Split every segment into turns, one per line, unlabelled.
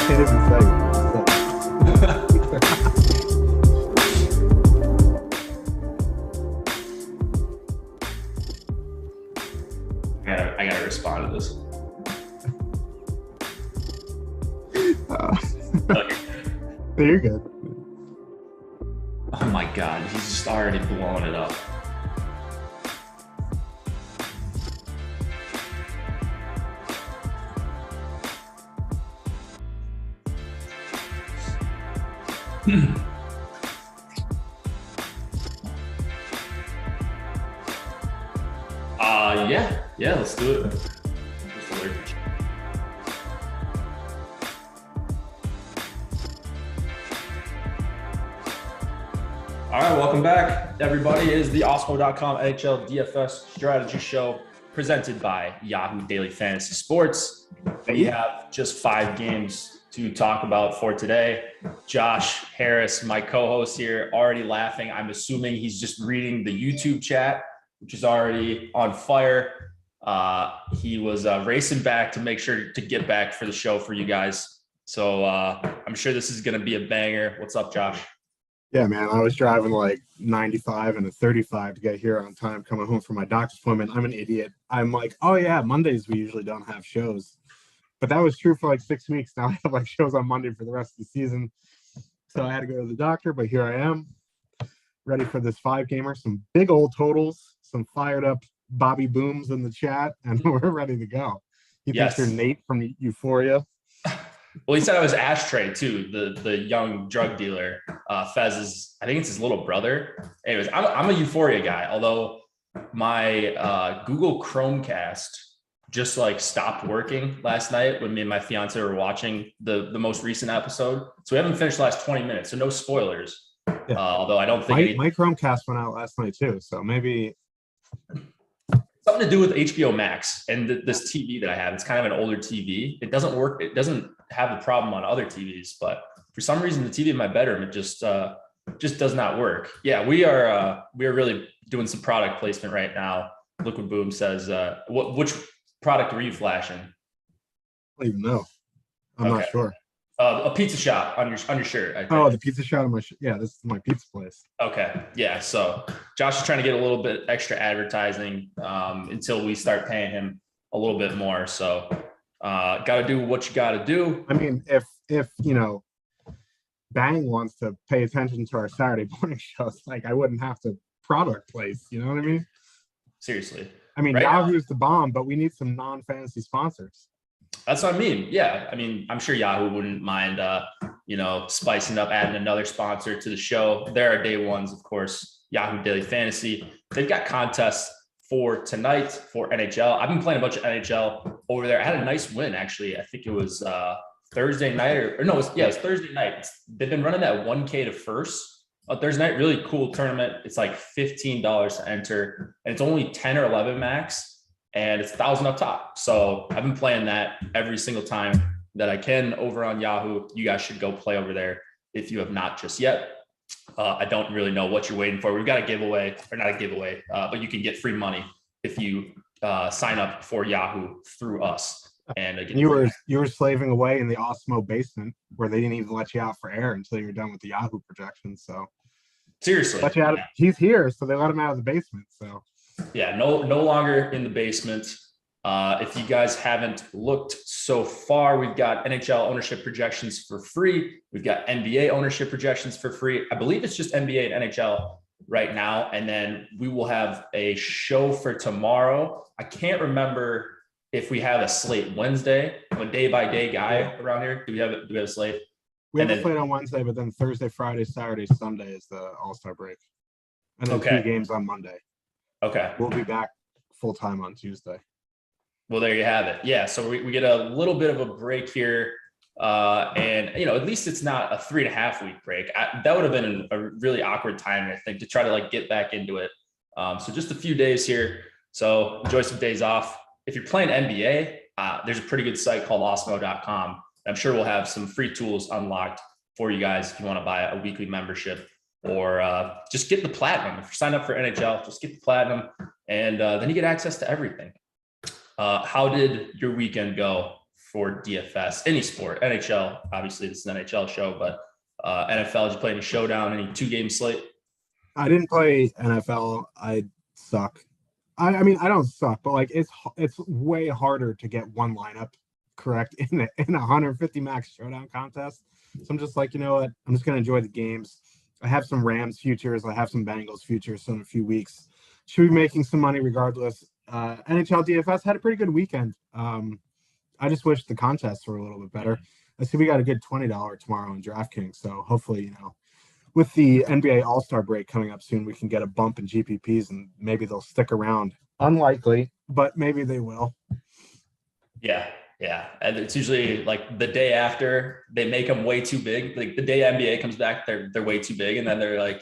can't even say
I gotta respond to this.
Okay. You're good.
Oh my God, he's just already blowing it up. Yeah, let's do it. All right, welcome back, everybody. It is the Awesemo.com NHL DFS Strategy Show presented by Yahoo Daily Fantasy Sports. We have just 5 games to talk about for today. Josh Harris, my co-host here, already laughing. I'm assuming he's just reading the YouTube chat, which is already on fire. He was racing back to make sure to get back for the show for you guys. So I'm sure this is going to be a banger. What's up, Josh?
Yeah, man, I was driving like 95 and a 35 to get here on time, coming home from my doctor's appointment. I'm an idiot. I'm like, oh yeah, Mondays we usually don't have shows. But that was true for like 6 weeks. Now I have like shows on Monday for the rest of the season. So I had to go to the doctor, but here I am, ready for this 5-gamer. Some big old totals, some fired up Bobby Booms in the chat, and we're ready to go. You think you're Nate from Euphoria?
Well, he said I was Ashtray too, the young drug dealer. Fez is, I think it's his little brother. Anyways, I'm a Euphoria guy, although my Google Chromecast just like stopped working last night when me and my fiance were watching the most recent episode. So we haven't finished the last 20 minutes, so no spoilers. Yeah. Although I don't think
my Chromecast went out last night too, so maybe
something to do with HBO Max and this TV that I have. It's kind of an older TV. It doesn't work. It doesn't have the problem on other TVs, but for some reason the TV in my bedroom, it just does not work. Yeah, we are really doing some product placement right now. Liquid Boom says, which product were you flashing?
I don't even know. I'm not sure.
A pizza shop on your shirt. I think.
Oh, the pizza shop on my shirt. Yeah, this is my pizza place.
Okay. Yeah. So Josh is trying to get a little bit extra advertising until we start paying him a little bit more. So got to do what you got to do.
I mean, if Bang wants to pay attention to our Saturday morning shows, like I wouldn't have to product place. You know what I mean?
Seriously.
I mean, right Yahoo's the bomb, but we need some non-fantasy sponsors.
That's what I mean. Yeah. I mean, I'm sure Yahoo wouldn't mind, spicing up, adding another sponsor to the show. There are day ones, of course, Yahoo Daily Fantasy. They've got contests for tonight for NHL. I've been playing a bunch of NHL over there. I had a nice win, actually. I think it was Thursday night it was Thursday night. They've been running that 1K to first. Thursday night, really cool tournament. It's like $15 to enter, and it's only 10 or 11 max. And it's 1,000 up top. So I've been playing that every single time that I can over on Yahoo. You guys should go play over there if you have not just yet. I don't really know what you're waiting for. We've got a giveaway, or not a giveaway, but you can get free money if you sign up for Yahoo through us. And again,
you were slaving away in the Awesemo basement where they didn't even let you out for air until you were done with the Yahoo projections. So
seriously,
let you out. He's here, so they let him out of the basement. So.
Yeah, no longer in the basement. If you guys haven't looked so far, we've got NHL ownership projections for free. We've got NBA ownership projections for free. I believe it's just NBA and NHL right now. And then we will have a show for tomorrow. I can't remember if we have a slate Wednesday. I'm a day-by-day guy around here. Do we have a slate?
We have a slate on Wednesday, but then Thursday, Friday, Saturday, Sunday is the All-Star break. And then 2 games on Monday.
Okay.
We'll be back full-time on Tuesday.
Well, there you have it. Yeah. So we get a little bit of a break here. And, at least it's not a 3.5 week break. That would have been a really awkward time, I think, to try to like get back into it. So just a few days here. So enjoy some days off. If you're playing NBA, there's a pretty good site called Awesemo.com. I'm sure we'll have some free tools unlocked for you guys if you want to buy a weekly membership. Or just get the platinum. If you sign up for NHL, just get the platinum, and then you get access to everything. How did your weekend go for DFS, any sport, NHL, obviously this is an NHL show, but NFL, did you play any showdown, any 2-game slate?
I didn't play NFL. I suck. I mean, I don't suck, but like it's way harder to get one lineup correct in a 150 max showdown contest. So I'm just like, you know what? I'm just gonna enjoy the games. I have some Rams futures. I have some Bengals futures. So in a few weeks, should be making some money regardless. NHL DFS had a pretty good weekend. I just wish the contests were a little bit better. I see we got a good $20 tomorrow on DraftKings. So hopefully, you know, with the NBA All-Star break coming up soon, we can get a bump in GPPs and maybe they'll stick around. Unlikely, but maybe they will.
Yeah. And it's usually like the day after they make them way too big. Like the day NBA comes back, they're way too big. And then they're like,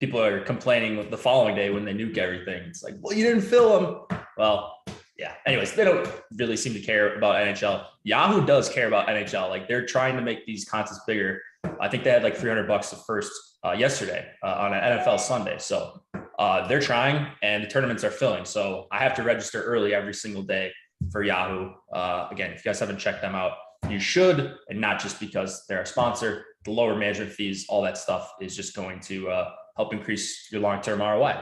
people are complaining the following day when they nuke everything. It's like, well, you didn't fill them. Well, yeah. Anyways, they don't really seem to care about NHL. Yahoo does care about NHL. Like they're trying to make these contests bigger. I think they had like $300 the first yesterday on an NFL Sunday. So they're trying and the tournaments are filling. So I have to register early every single day for Yahoo. Again, if you guys haven't checked them out, you should, and not just because they're a sponsor. The lower management fees, all that stuff is just going to help increase your long-term ROI.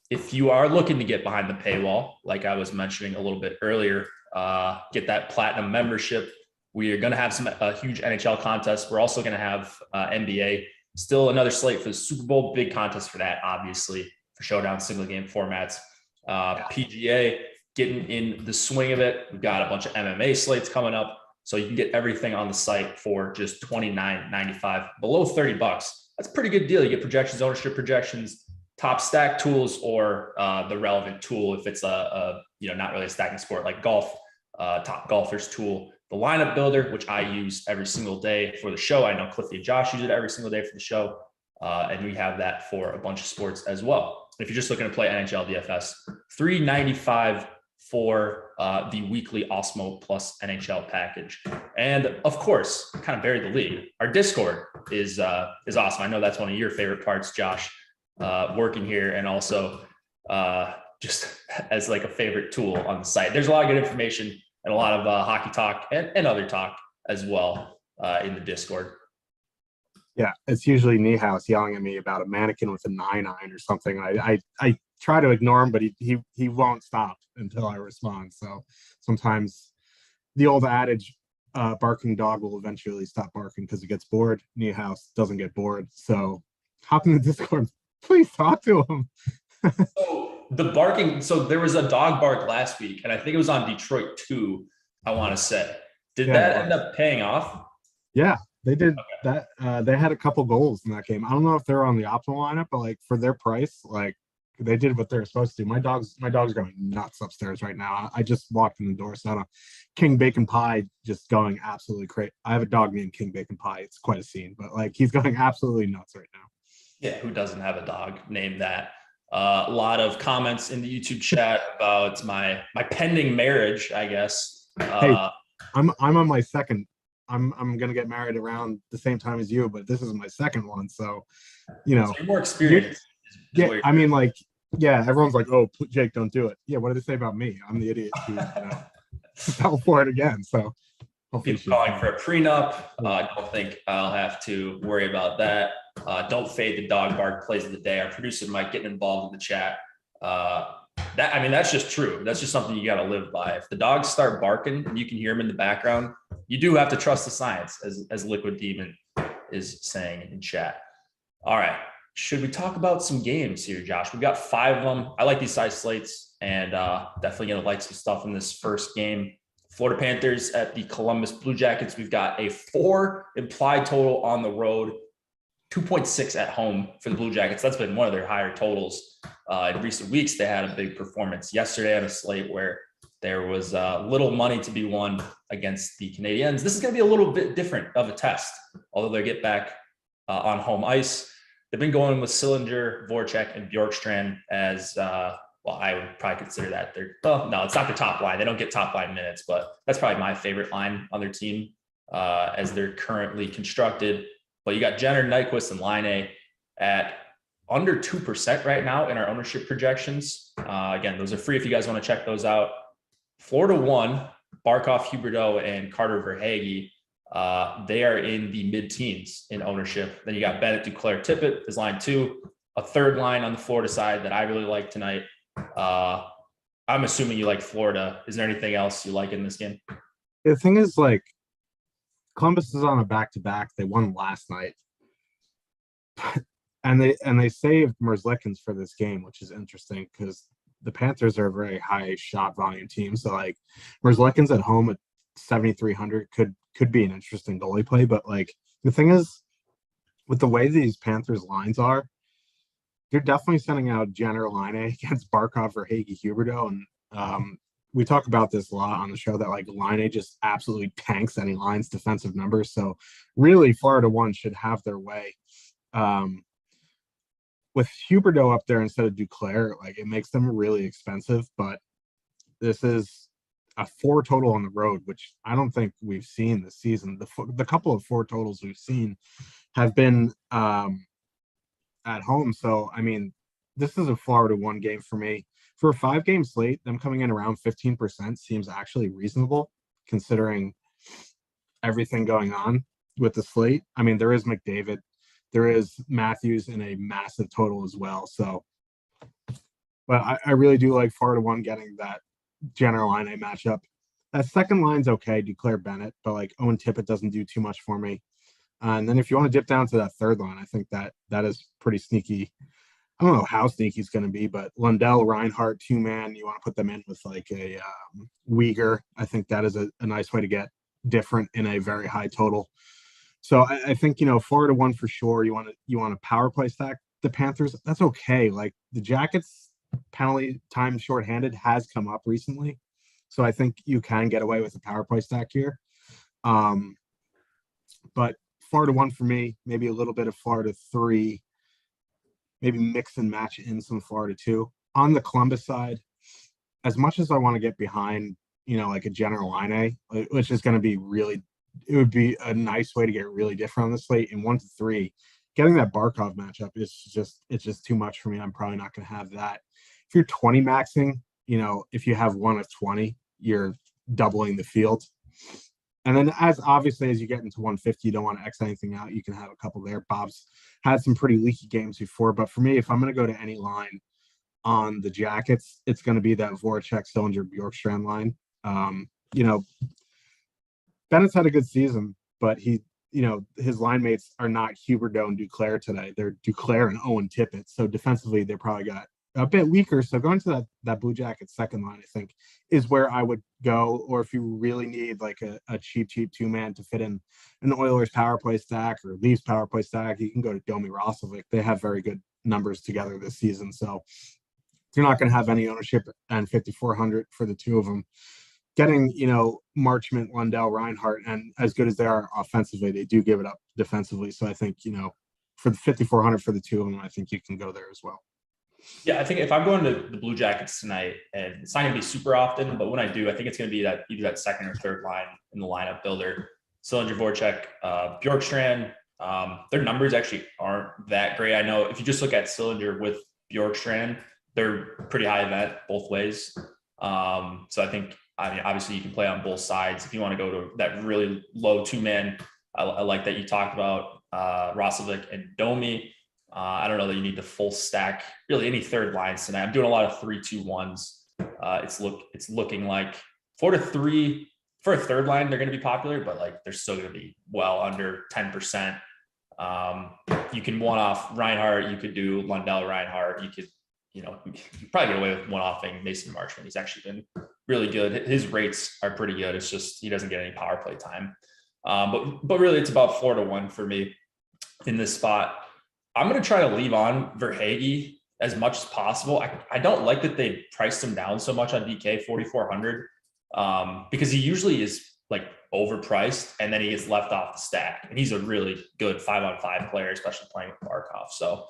If you are looking to get behind the paywall, like I was mentioning a little bit earlier, get that platinum membership. We are going to have some huge NHL contests. We're also going to have NBA. Still another slate for the Super Bowl. Big contest for that, obviously, for showdown single game formats. PGA, getting in the swing of it. We've got a bunch of MMA slates coming up. So you can get everything on the site for just $29.95, below $30. That's a pretty good deal. You get projections, ownership projections, top stack tools, or the relevant tool if it's a not really a stacking sport like golf, top golfers tool. The lineup builder, which I use every single day for the show. I know Cliffy and Josh use it every single day for the show. And we have that for a bunch of sports as well. If you're just looking to play NHL DFS, $3.95 for the weekly Awesemo plus NHL package. And of course, kind of bury the lead. Our Discord is awesome. I know that's one of your favorite parts, Josh, working here and also just as like a favorite tool on the site. There's a lot of good information and a lot of hockey talk and other talk as well in the Discord.
Yeah, it's usually Niehaus yelling at me about a mannequin with a 9-9 or something. I try to ignore him, but he won't stop until I respond. So sometimes the old adage, barking dog will eventually stop barking because it gets bored. Niehaus doesn't get bored. So hop in the Discord. Please talk to him.
So the barking, so there was a dog bark last week, and I think it was on Detroit too, I want to say. Did that end up paying off?
Yeah, they did. Okay. That they had a couple goals in that game. I don't know if they're on the optimal lineup, but like for their price, like they did what they're supposed to do. My dog's going nuts upstairs right now. I just walked in the door, saw a King Bacon Pie just going absolutely crazy. I have a dog named King Bacon Pie. It's quite a scene, but like he's going absolutely nuts right now.
Yeah, who doesn't have a dog named that? A lot of comments in the YouTube chat about my pending marriage, I guess.
Hey, I'm on my second. I'm gonna get married around the same time as you, but this is my second one, so you know.
So you're more experienced.
Yeah, I mean, like, yeah, everyone's like, "Oh, Jake, don't do it." Yeah, what did they say about me? I'm the idiot who fell for it again. So
people calling for a prenup. I don't think I'll have to worry about that. Don't fade the dog bark plays of the day. Our producer Mike getting involved in the chat. That's just true. That's just something you got to live by. If the dogs start barking and you can hear them in the background, you do have to trust the science, as Liquid Demon is saying in chat. All right. Should we talk about some games here, Josh? We've got 5 of them. I like these size slates and definitely going to like some stuff in this first game. Florida Panthers at the Columbus Blue Jackets. We've got a 4 implied total on the road, 2.6 at home for the Blue Jackets. That's been one of their higher totals in recent weeks. They had a big performance yesterday on a slate where there was little money to be won against the Canadiens. This is going to be a little bit different of a test, although they get back on home ice. They've been going with Sillinger, Voracek, and Bjorkstrand as I would probably consider that no, it's not the top line. They don't get top line minutes, but that's probably my favorite line on their team as they're currently constructed. But you got Jenner, Nyquist, and Line at under 2% right now in our ownership projections. Again, those are free if you guys want to check those out. Florida won Barkov, Huberdeau, and Carter Verhaeghe, they are in the mid-teens in ownership. Then you got Bennett, Duclair, Tippett is line 2. A third line on the Florida side that I really like tonight. I'm assuming you like Florida. Is there anything else you like in this game?
The thing is, like, Columbus is on a back-to-back. They won last night. And they saved Merzlikins for this game, which is interesting because the Panthers are a very high shot volume team. So, like, Merzlikins at home at 7,300 could be an interesting goalie play. But, like, the thing is, with the way these Panthers lines are, they're definitely sending out Jenner Line against Barkov or Hagee Huberdeau. And we talk about this a lot on the show that, like, Line just absolutely tanks any line's defensive numbers. So really Florida one should have their way. With Huberdeau up there instead of Duclair, like, it makes them really expensive, but this is a 4 total on the road, which I don't think we've seen this season. The couple of 4 totals we've seen have been at home. So, I mean, this is a Florida one game for me. For a 5-game slate, them coming in around 15% seems actually reasonable considering everything going on with the slate. I mean, there is McDavid, there is Matthews in a massive total as well. So, but I really do like Florida one getting that Jenner Line matchup. That second line's okay, Duclair Bennett, but, like, Owen Tippett doesn't do too much for me. And then if you want to dip down to that third line, I think that is pretty sneaky. I don't know how sneaky it's going to be, but Lundell, Reinhart, 2-man, you want to put them in with, like, a Uyghur. I think that is a nice way to get different in a very high total. So I think, Florida one for sure. You want to power play stack the Panthers. That's okay. Like, the Jackets penalty time shorthanded has come up recently. So I think you can get away with a power play stack here. But Florida one for me, maybe a little bit of Florida 3, maybe mix and match in some Florida 2. On the Columbus side, as much as I want to get behind, like a Jenner Line, which is going to be really, it would be a nice way to get really different on the slate. In 1 to 3, getting that Barkov matchup it's just too much for me. I'm probably not going to have that. If you're 20 maxing, if you have 1 of 20, you're doubling the field. And then as you get into 150, you don't want to X anything out. You can have a couple there. Bob's had some pretty leaky games before, but for me, if I'm going to go to any line on the Jackets, it's going to be that Voracek, Sillinger, Bjorkstrand line. Bennett's had a good season, but his line mates are not Huberdeau and Duclair today. They're Duclair and Owen Tippett. So defensively, they probably got a bit weaker. So going to that Blue Jackets second line, I think, is where I would go. Or if you really need, like, a cheap 2-man to fit in an Oilers power play stack or Leafs power play stack, you can go to Domi Rosovic. They have very good numbers together this season. So you're not going to have any ownership and 5,400 for the two of them. Getting, Marchment, Lundell, Reinhart, and as good as they are offensively, they do give it up defensively. So I think, for the 5,400 for the two of them, I think you can go there as well.
Yeah, I think if I'm going to the Blue Jackets tonight, and it's not going to be super often, but when I do, I think it's going to be that either that second or third line in the lineup builder. Sillinger, Voracek, Bjorkstrand. Their numbers actually aren't that great. I know if you just look at Sillinger with Bjorkstrand, they're pretty high event both ways. So I think, obviously you can play on both sides. If you want to go to that really low 2-man, I like that you talked about Rosovic and Domi. I don't know that you need the full stack, really any third lines tonight. I'm doing a lot of 3-2-1s. It's looking like 4 to 3 for a third line. They're going to be popular, but, like, they're still going to be well under 10%. You can one-off Reinhart. You could do Lundell Reinhart. You could, you probably get away with one-offing Mason Marchment. He's actually been really good. His rates are pretty good. It's just he doesn't get any power play time. But really, it's about 4 to 1 for me in this spot. I'm going to try to leave on Verhaeghe as much as possible. I don't like that they priced him down so much on DK 4,400 because he usually is, like, overpriced and then he gets left off the stack. And he's a really good 5-on-5 player, especially playing with Barkov. So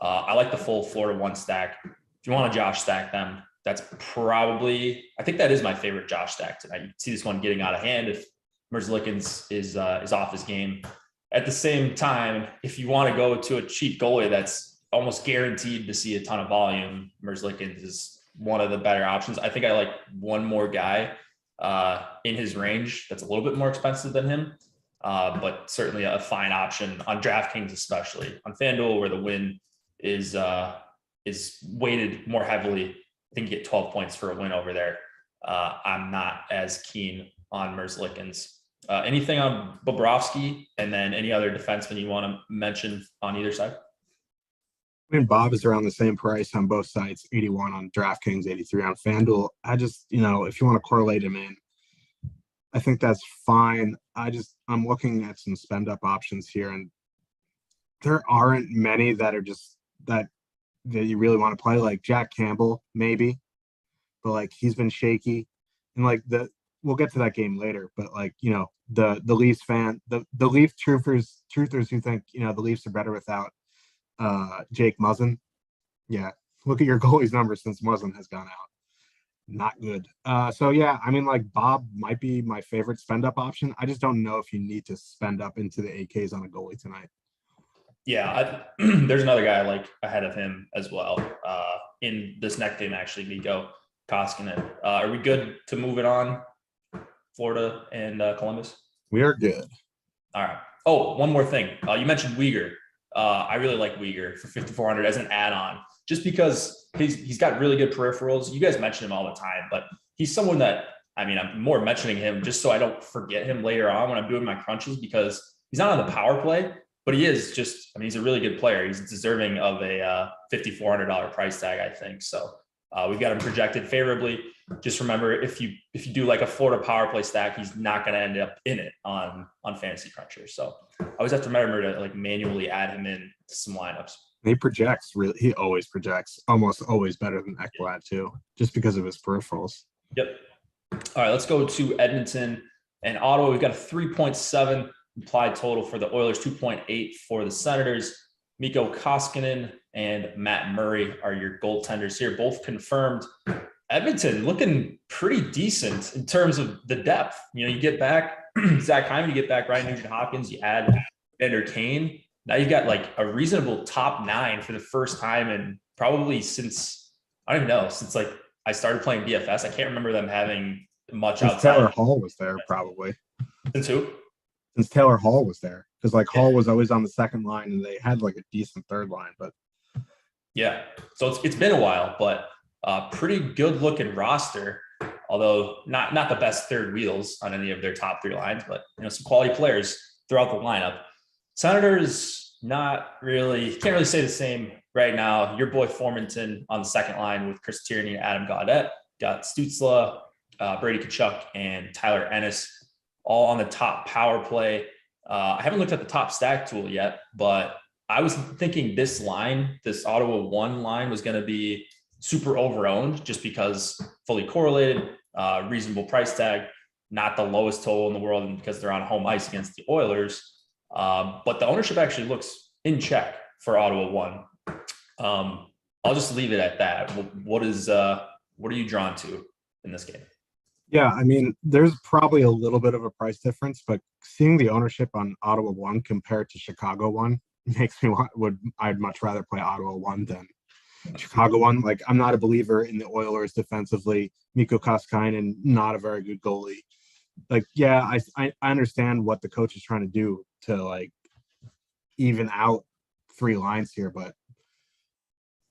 I like the full 4 to 1 stack. If you want to Josh stack them, that's probably, I think that is my favorite Josh stack tonight. You can see this one getting out of hand if Merzlikins is off his game. At the same time, if you want to go to a cheap goalie that's almost guaranteed to see a ton of volume, Merzlikins is one of the better options. I think I like one more guy in his range that's a little bit more expensive than him, but certainly a fine option on DraftKings, especially on FanDuel, where the win is weighted more heavily. I think you get 12 points for a win over there. I'm not as keen on Merzlikins. Anything on Bobrovsky, and then any other defenseman you want to mention on either side?
I mean, Bob is around the same price on both sides, 81 on DraftKings, 83 on FanDuel. I just, if you want to correlate him in, I think that's fine. I'm looking at some spend up options here, and there aren't many that are just that you really want to play. Like Jack Campbell, maybe, but like he's been shaky, and like we'll get to that game later. But like the Leafs the Leaf truthers who think the Leafs are better without Jake Muzzin. Yeah, look at your goalie's numbers since Muzzin has gone out. Not good. So yeah, I mean, like Bob might be my favorite spend up option. I just don't know if you need to spend up into the AKs on a goalie tonight.
Yeah, there's another guy I like ahead of him as well. In this next game, actually, Mikko Koskinen. Are we good to move it on? Florida and Columbus?
We are good.
All right. Oh, one more thing. You mentioned Uyghur. I really like Uyghur for 5,400 as an add-on, just because he's got really good peripherals. You guys mention him all the time, but he's someone that, I'm more mentioning him just so I don't forget him later on when I'm doing my crunches, because he's not on the power play, but he is just, he's a really good player. He's deserving of a $5,400 price tag, I think. So we've got him projected favorably. Just remember, if you do like a Florida power play stack, he's not going to end up in it on Fantasy Cruncher. So I always have to remember to like manually add him in to some lineups.
He always projects almost always better than Ekblad too, just because of his peripherals.
Yep. All right, let's go to Edmonton and Ottawa. We've got a 3.7 implied total for the Oilers, 2.8 for the Senators. Mikko Koskinen and Matt Murray are your goaltenders here, both confirmed. Edmonton looking pretty decent in terms of the depth. You get back Zach Hyman, you get back Ryan Nugent-Hopkins, you add Vander Kane. Now you've got like a reasonable top 9 for the first time, and probably since like I started playing DFS. I can't remember them having much outside.
Taylor Hall was there, probably.
Since who?
Since Taylor Hall was there, because like Hall was always on the second line, and they had like a decent third line. But
yeah, so it's been a while, but pretty good looking roster. Although not the best third wheels on any of their top 3 lines, but some quality players throughout the lineup. Senators can't really say the same right now. Your boy Formanton on the second line with Chris Tierney and Adam Gaudette. Got Stützle, Brady Tkachuk, and Tyler Ennis all on the top power play. I haven't looked at the top stack tool yet, but I was thinking this Ottawa 1 line was going to be super over-owned just because fully correlated, reasonable price tag, not the lowest total in the world, and because they're on home ice against the Oilers. But the ownership actually looks in check for Ottawa 1. I'll just leave it at that. What are you drawn to in this game?
Yeah, there's probably a little bit of a price difference, but seeing the ownership on Ottawa 1 compared to Chicago 1 makes me I'd much rather play Ottawa 1 than Chicago 1. Like, I'm not a believer in the Oilers defensively. Mikko Koskinen, not a very good goalie. Like, yeah, I understand what the coach is trying to do to like even out 3 lines here, but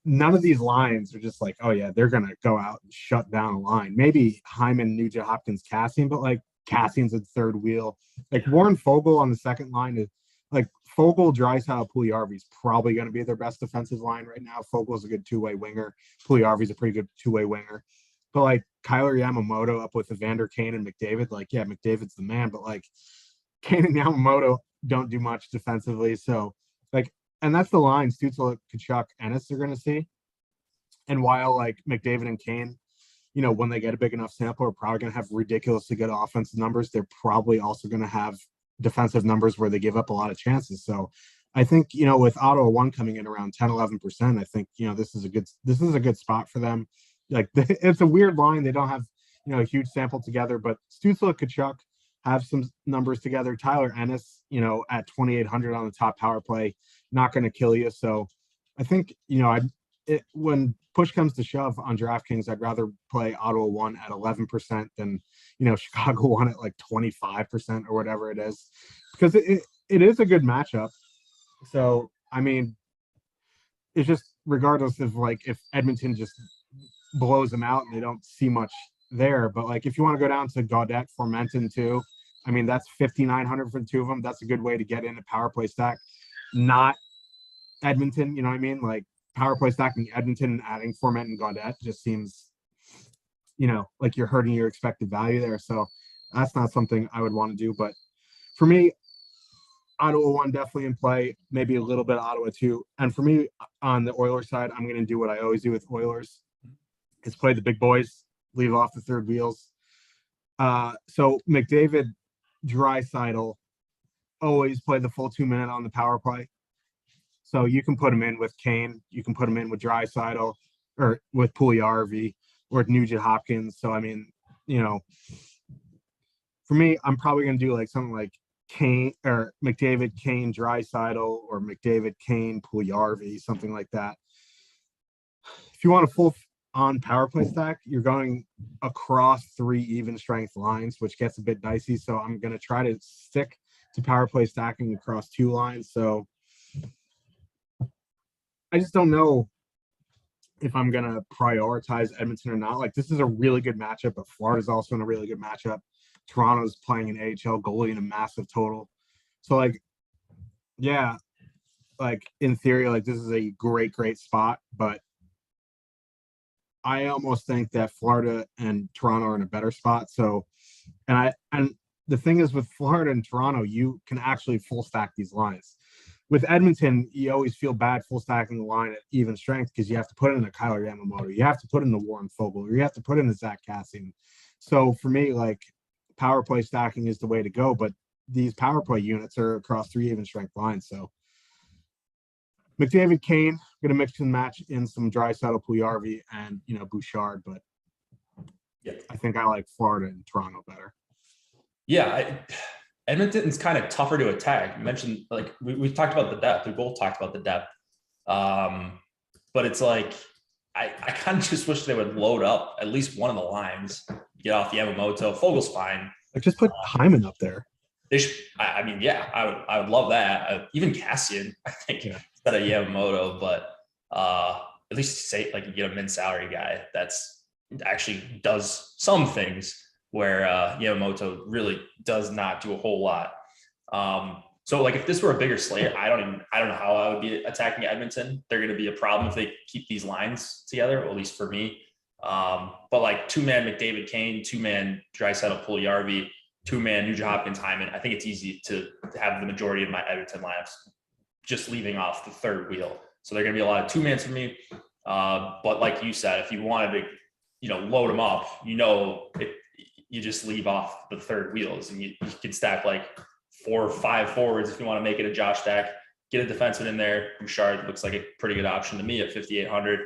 none of these lines are just like, oh yeah, they're gonna go out and shut down a line. Maybe Hyman, Nugent Hopkins, Cassian, but like Cassian's a third wheel. Like Warren Fogle on the second line is like Fogle, Draisaitl, Puljujarvi is probably going to be their best defensive line right now. Fogle's a good 2-way winger. Puljujarvi's a pretty good 2-way winger. But like Kyler Yamamoto up with Evander Kane and McDavid, like, yeah, McDavid's the man, but like Kane and Yamamoto don't do much defensively. So like, and that's the line Stützle, Tkachuk, Ennis are going to see. And while like McDavid and Kane, when they get a big enough sample, are probably going to have ridiculously good offensive numbers, they're probably also going to have defensive numbers where they give up a lot of chances. So I think, with Ottawa 1 coming in around 10-11%, I think, this is a good spot for them. Like it's a weird line. They don't have, a huge sample together, but Stützle, Tkachuk have some numbers together. Tyler Ennis, at 2,800 on the top power play, not going to kill you. So I think, when push comes to shove on DraftKings, I'd rather play Ottawa 1 at 11% than, Chicago 1 at like 25% or whatever it is, because it is a good matchup. So, I mean, it's just regardless of like if Edmonton just blows them out and they don't see much there. But like if you want to go down to Gaudette, Formenton too, I mean, that's 5,900 for the two of them. That's a good way to get in a power play stack. Not Edmonton, you know what I mean? Like power play stacking Edmonton and adding Formenton and Gaudette just seems, like you're hurting your expected value there. So that's not something I would want to do. But for me, Ottawa 1 definitely in play, maybe a little bit of Ottawa 2. And for me, on the Oilers side, I'm going to do what I always do with Oilers, is play the big boys, leave off the third wheels. So McDavid, Draisaitl, always play the full 2 minute on the power play. So you can put him in with Kane, you can put him in with Draisaitl, or with Puljujarvi, or with Nugent Hopkins. So I mean, for me, I'm probably going to do like something like Kane or McDavid, Kane, Draisaitl, or McDavid, Kane, Puljujarvi, something like that. If you want a full on power play stack, you're going across 3 even strength lines, which gets a bit dicey. So I'm going to try to stick to power play stacking across 2 lines. So I just don't know if I'm going to prioritize Edmonton or not. Like, this is a really good matchup, but Florida's also in a really good matchup. Toronto's playing an AHL goalie in a massive total. So, like, yeah, like, in theory, like, this is a great, great spot. But I almost think that Florida and Toronto are in a better spot. So, and the thing is with Florida and Toronto, you can actually full stack these lines. With Edmonton, you always feel bad full stacking the line at even strength because you have to put in a Kyler Yamamoto, you have to put in the Warren Fogle, or you have to put in the Zach Kassian. So for me, like, power play stacking is the way to go, but these power play units are across 3 even strength lines. So McDavid, Kane, going to mix and match in some Draisaitl, Puljujarvi, and Bouchard, but yeah, I think I like Florida and Toronto better.
Yeah, Edmonton's kind of tougher to attack. You mentioned, like, we've talked about the depth. We both talked about the depth. But it's like, I kind of just wish they would load up at least one of the lines, get off Yamamoto. Fogel's fine.
Like, just put Hyman up there.
They should, I mean, yeah, I would love that. Even Kassian, I think, instead of Yamamoto, but at least say, like, you get a min-salary guy that's actually does some things where Yamamoto really does not do a whole lot. So, like, if this were a bigger slate, I don't know how I would be attacking Edmonton. They're going to be a problem if they keep these lines together, or at least for me. But like 2-man McDavid, Kane, 2-man Draisaitl, Puljujarvi, 2-man Nugent Hopkins, Hyman, I think it's easy to have the majority of my Edmonton lineups just leaving off the third wheel. So they're going to be a lot of 2-mans for me. But like you said, if you wanted to, load them up, you just leave off the third wheels, and you can stack like 4 or 5 forwards if you want to make it a Josh stack. Get a defenseman in there. Bouchard looks like a pretty good option to me at 5,800.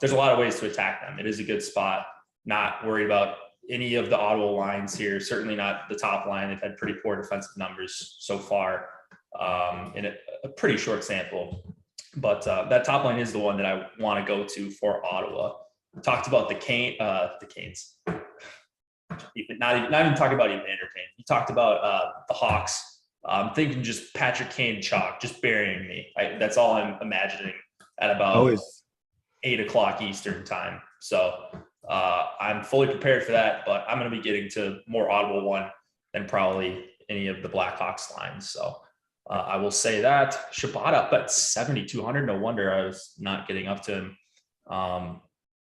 There's a lot of ways to attack them. It is a good spot. Not worried about any of the Ottawa lines here. Certainly not the top line. They've had pretty poor defensive numbers so far in a pretty short sample. But that top line is the one that I want to go to for Ottawa. We talked about the Canes. Not even talking about Evander Kane. You talked about the Hawks. I'm thinking just Patrick Kane chalk, just burying me. That's all I'm imagining at about 8 o'clock Eastern time. So I'm fully prepared for that, but I'm going to be getting to more Ottawa 1 than probably any of the Blackhawks lines. So I will say that. Shabbat up at 7,200. No wonder I was not getting up to him.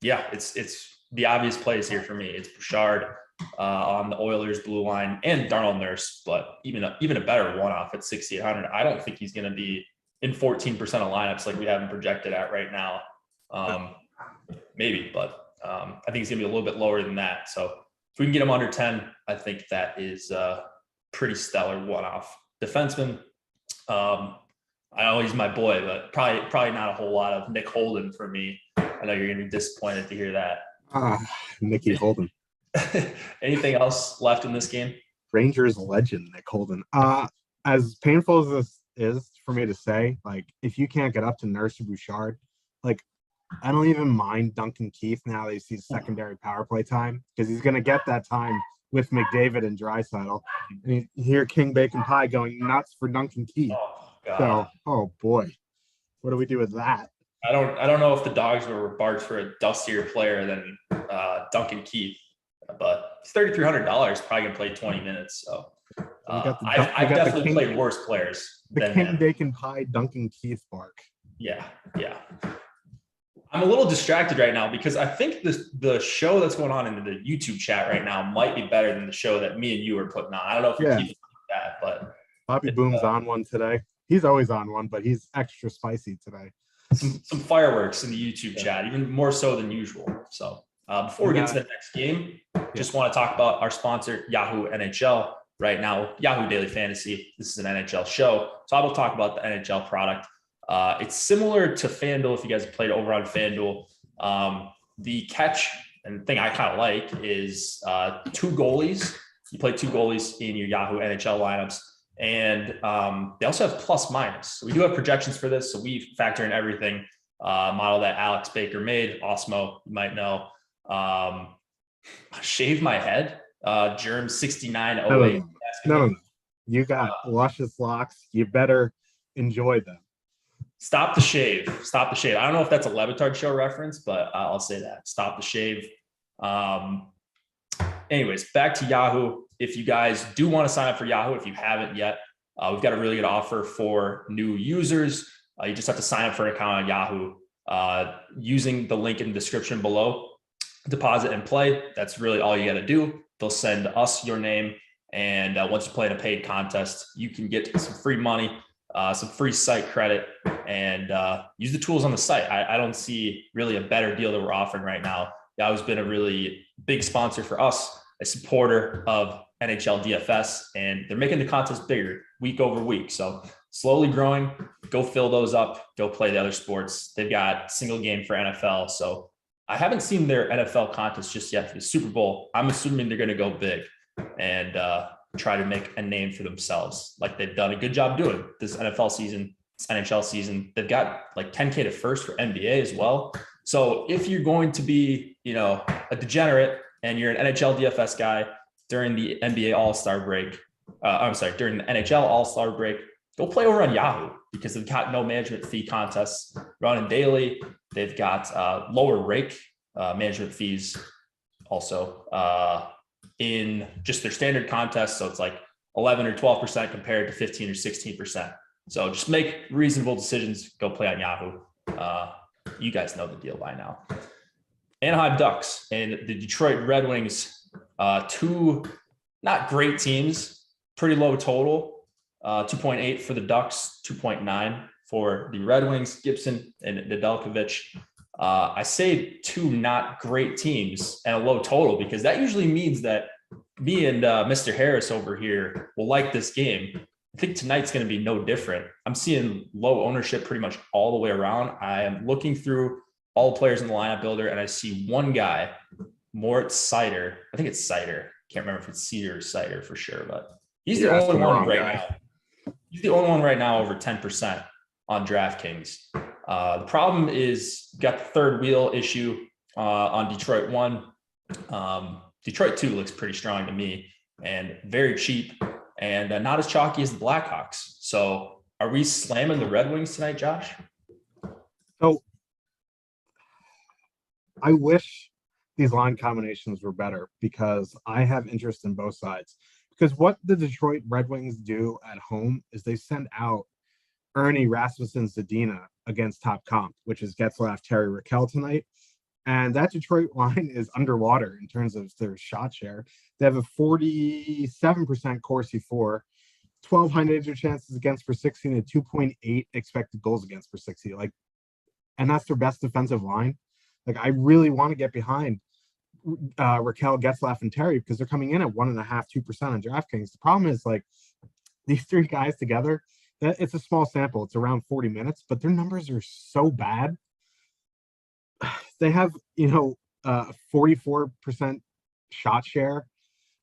Yeah, it's the obvious plays here for me. It's Bouchard on the Oilers blue line and Darnell Nurse, but even a better one-off at 6,800. I don't think he's going to be in 14% of lineups like we have him projected at right now. Maybe, but I think he's going to be a little bit lower than that. So if we can get him under 10, I think that is a pretty stellar one-off defenseman. I know he's my boy, but probably not a whole lot of Nick Holden for me. I know you're going to be disappointed to hear that.
Nicky Holden.
Anything else left in this game?
Rangers legend Nick Holden. As painful as this is for me to say, like, if you can't get up to Nurse or Bouchard, like, I don't even mind Duncan Keith now that he sees secondary power play time because he's going to get that time with McDavid and Draisaitl. And you hear King Bacon Pie going nuts for Duncan Keith.
Oh God.
So, oh boy, what do we do with that?
I don't know if the Dogs were barked for a dustier player than Duncan Keith, but it's $3,300. Probably gonna play 20 minutes. So I've definitely played worse players.
The King Bacon Pie Duncan Keith bark.
Yeah. I'm a little distracted right now because I think the show that's going on in the YouTube chat right now might be better than the show that me and you are putting on. I don't know if you keep that, but
Bobby Boom's on one today. He's always on one, but he's extra spicy today.
Some fireworks in the YouTube chat, even more so than usual. So before we get to the next game, just want to talk about our sponsor, Yahoo NHL. Right now, Yahoo Daily Fantasy. This is an NHL show, so I will talk about the NHL product. It's similar to FanDuel if you guys have played over on FanDuel. The catch and thing I kind of like is 2 goalies. You play 2 goalies in your Yahoo NHL lineups. And they also have plus minus. So we do have projections for this. So we factor in everything. Model that Alex Baker made, Awesemo, you might know. Shave my head, Germ 6908.
No. You got luscious locks. You better enjoy them.
Stop the shave. I don't know if that's a Levitard show reference, but I'll say that. Stop the shave. Anyways, back to Yahoo. If you guys do want to sign up for Yahoo, if you haven't yet, we've got a really good offer for new users. You just have to sign up for an account on Yahoo using the link in the description below. Deposit and play. That's really all you got to do. They'll send us your name. And once you play in a paid contest, you can get some free money, some free site credit, and use the tools on the site. I don't see really a better deal that we're offering right now. Yahoo's been a really big sponsor for us, a supporter of NHL DFS, and they're making the contest bigger week over week. So slowly growing, go fill those up, go play the other sports. They've got single game for NFL. So I haven't seen their NFL contest just yet for the Super Bowl. I'm assuming they're going to go big and try to make a name for themselves like they've done a good job doing this NFL season, this NHL season. They've got like 10K to first for NBA as well. So if you're going to be, a degenerate and you're an NHL DFS guy during the NBA All-Star break, during the NHL All-Star break, go play over on Yahoo because they've got no management fee contests running daily. They've got lower rake management fees also in just their standard contests. So it's like 11 or 12% compared to 15 or 16%. So just make reasonable decisions. Go play on Yahoo. You guys know the deal by now. Anaheim Ducks and the Detroit Red Wings, 2 not great teams, pretty low total, 2.8 for the Ducks, 2.9 for the Red Wings, Gibson and Nedeljkovic. I say 2 not great teams and a low total because that usually means that me and Mr. Harris over here will like this game. I think tonight's going to be no different. I'm seeing low ownership pretty much all the way around. I am looking through all the players in the lineup builder, and I see one guy, Moritz Seider. I think it's Seider. Can't remember if it's Cedar or Seider for sure, but he's the only one right now. He's the only one right now over 10% on DraftKings. The problem is got the third wheel issue on Detroit 1. Detroit 2 looks pretty strong to me and very cheap and not as chalky as the Blackhawks. So are we slamming the Red Wings tonight, Josh?
So I wish these line combinations were better because I have interest in both sides. Because what the Detroit Red Wings do at home is they send out Ernie Rasmussen Zadina against top comp, which is Getzlaf, Terry Raquel tonight. And that Detroit line is underwater in terms of their shot share. They have a 47% Corsi for, 12 high danger chances against per 60 and 2.8 expected goals against per 60. And that's their best defensive line. I really want to get behind Raquel, Getzlaf, and Terry because they're coming in at 1.5%, 2% on DraftKings. The problem is these 3 guys together, it's a small sample. It's around 40 minutes, but their numbers are so bad. They have, 44% shot share,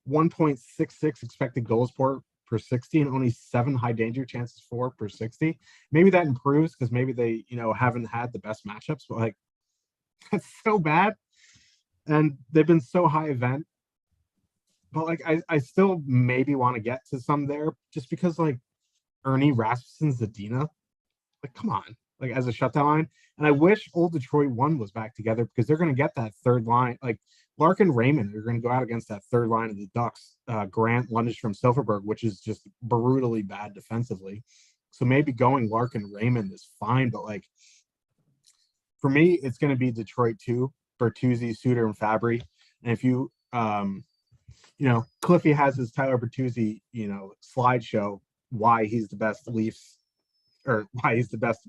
1.66 expected goals per 60, and only 7 high danger chances for per 60. Maybe that improves because maybe they, haven't had the best matchups, but That's so bad. And they've been so high event. But like I still maybe want to get to some there just because like Ernie Rasmussen Zadina, like come on, like as a shutdown line. And I wish old Detroit one was back together because they're gonna get that third line. Like Lark and Raymond are gonna go out against that third line of the Ducks, Grant, Lundestrom, Silverberg, which is just brutally bad defensively. So maybe going Lark and Raymond is fine, but like for me, it's gonna be Detroit two, Bertuzzi, Suter, and Fabry. And if you Cliffy has his Tyler Bertuzzi, slideshow why he's the best Leafs or why he's the best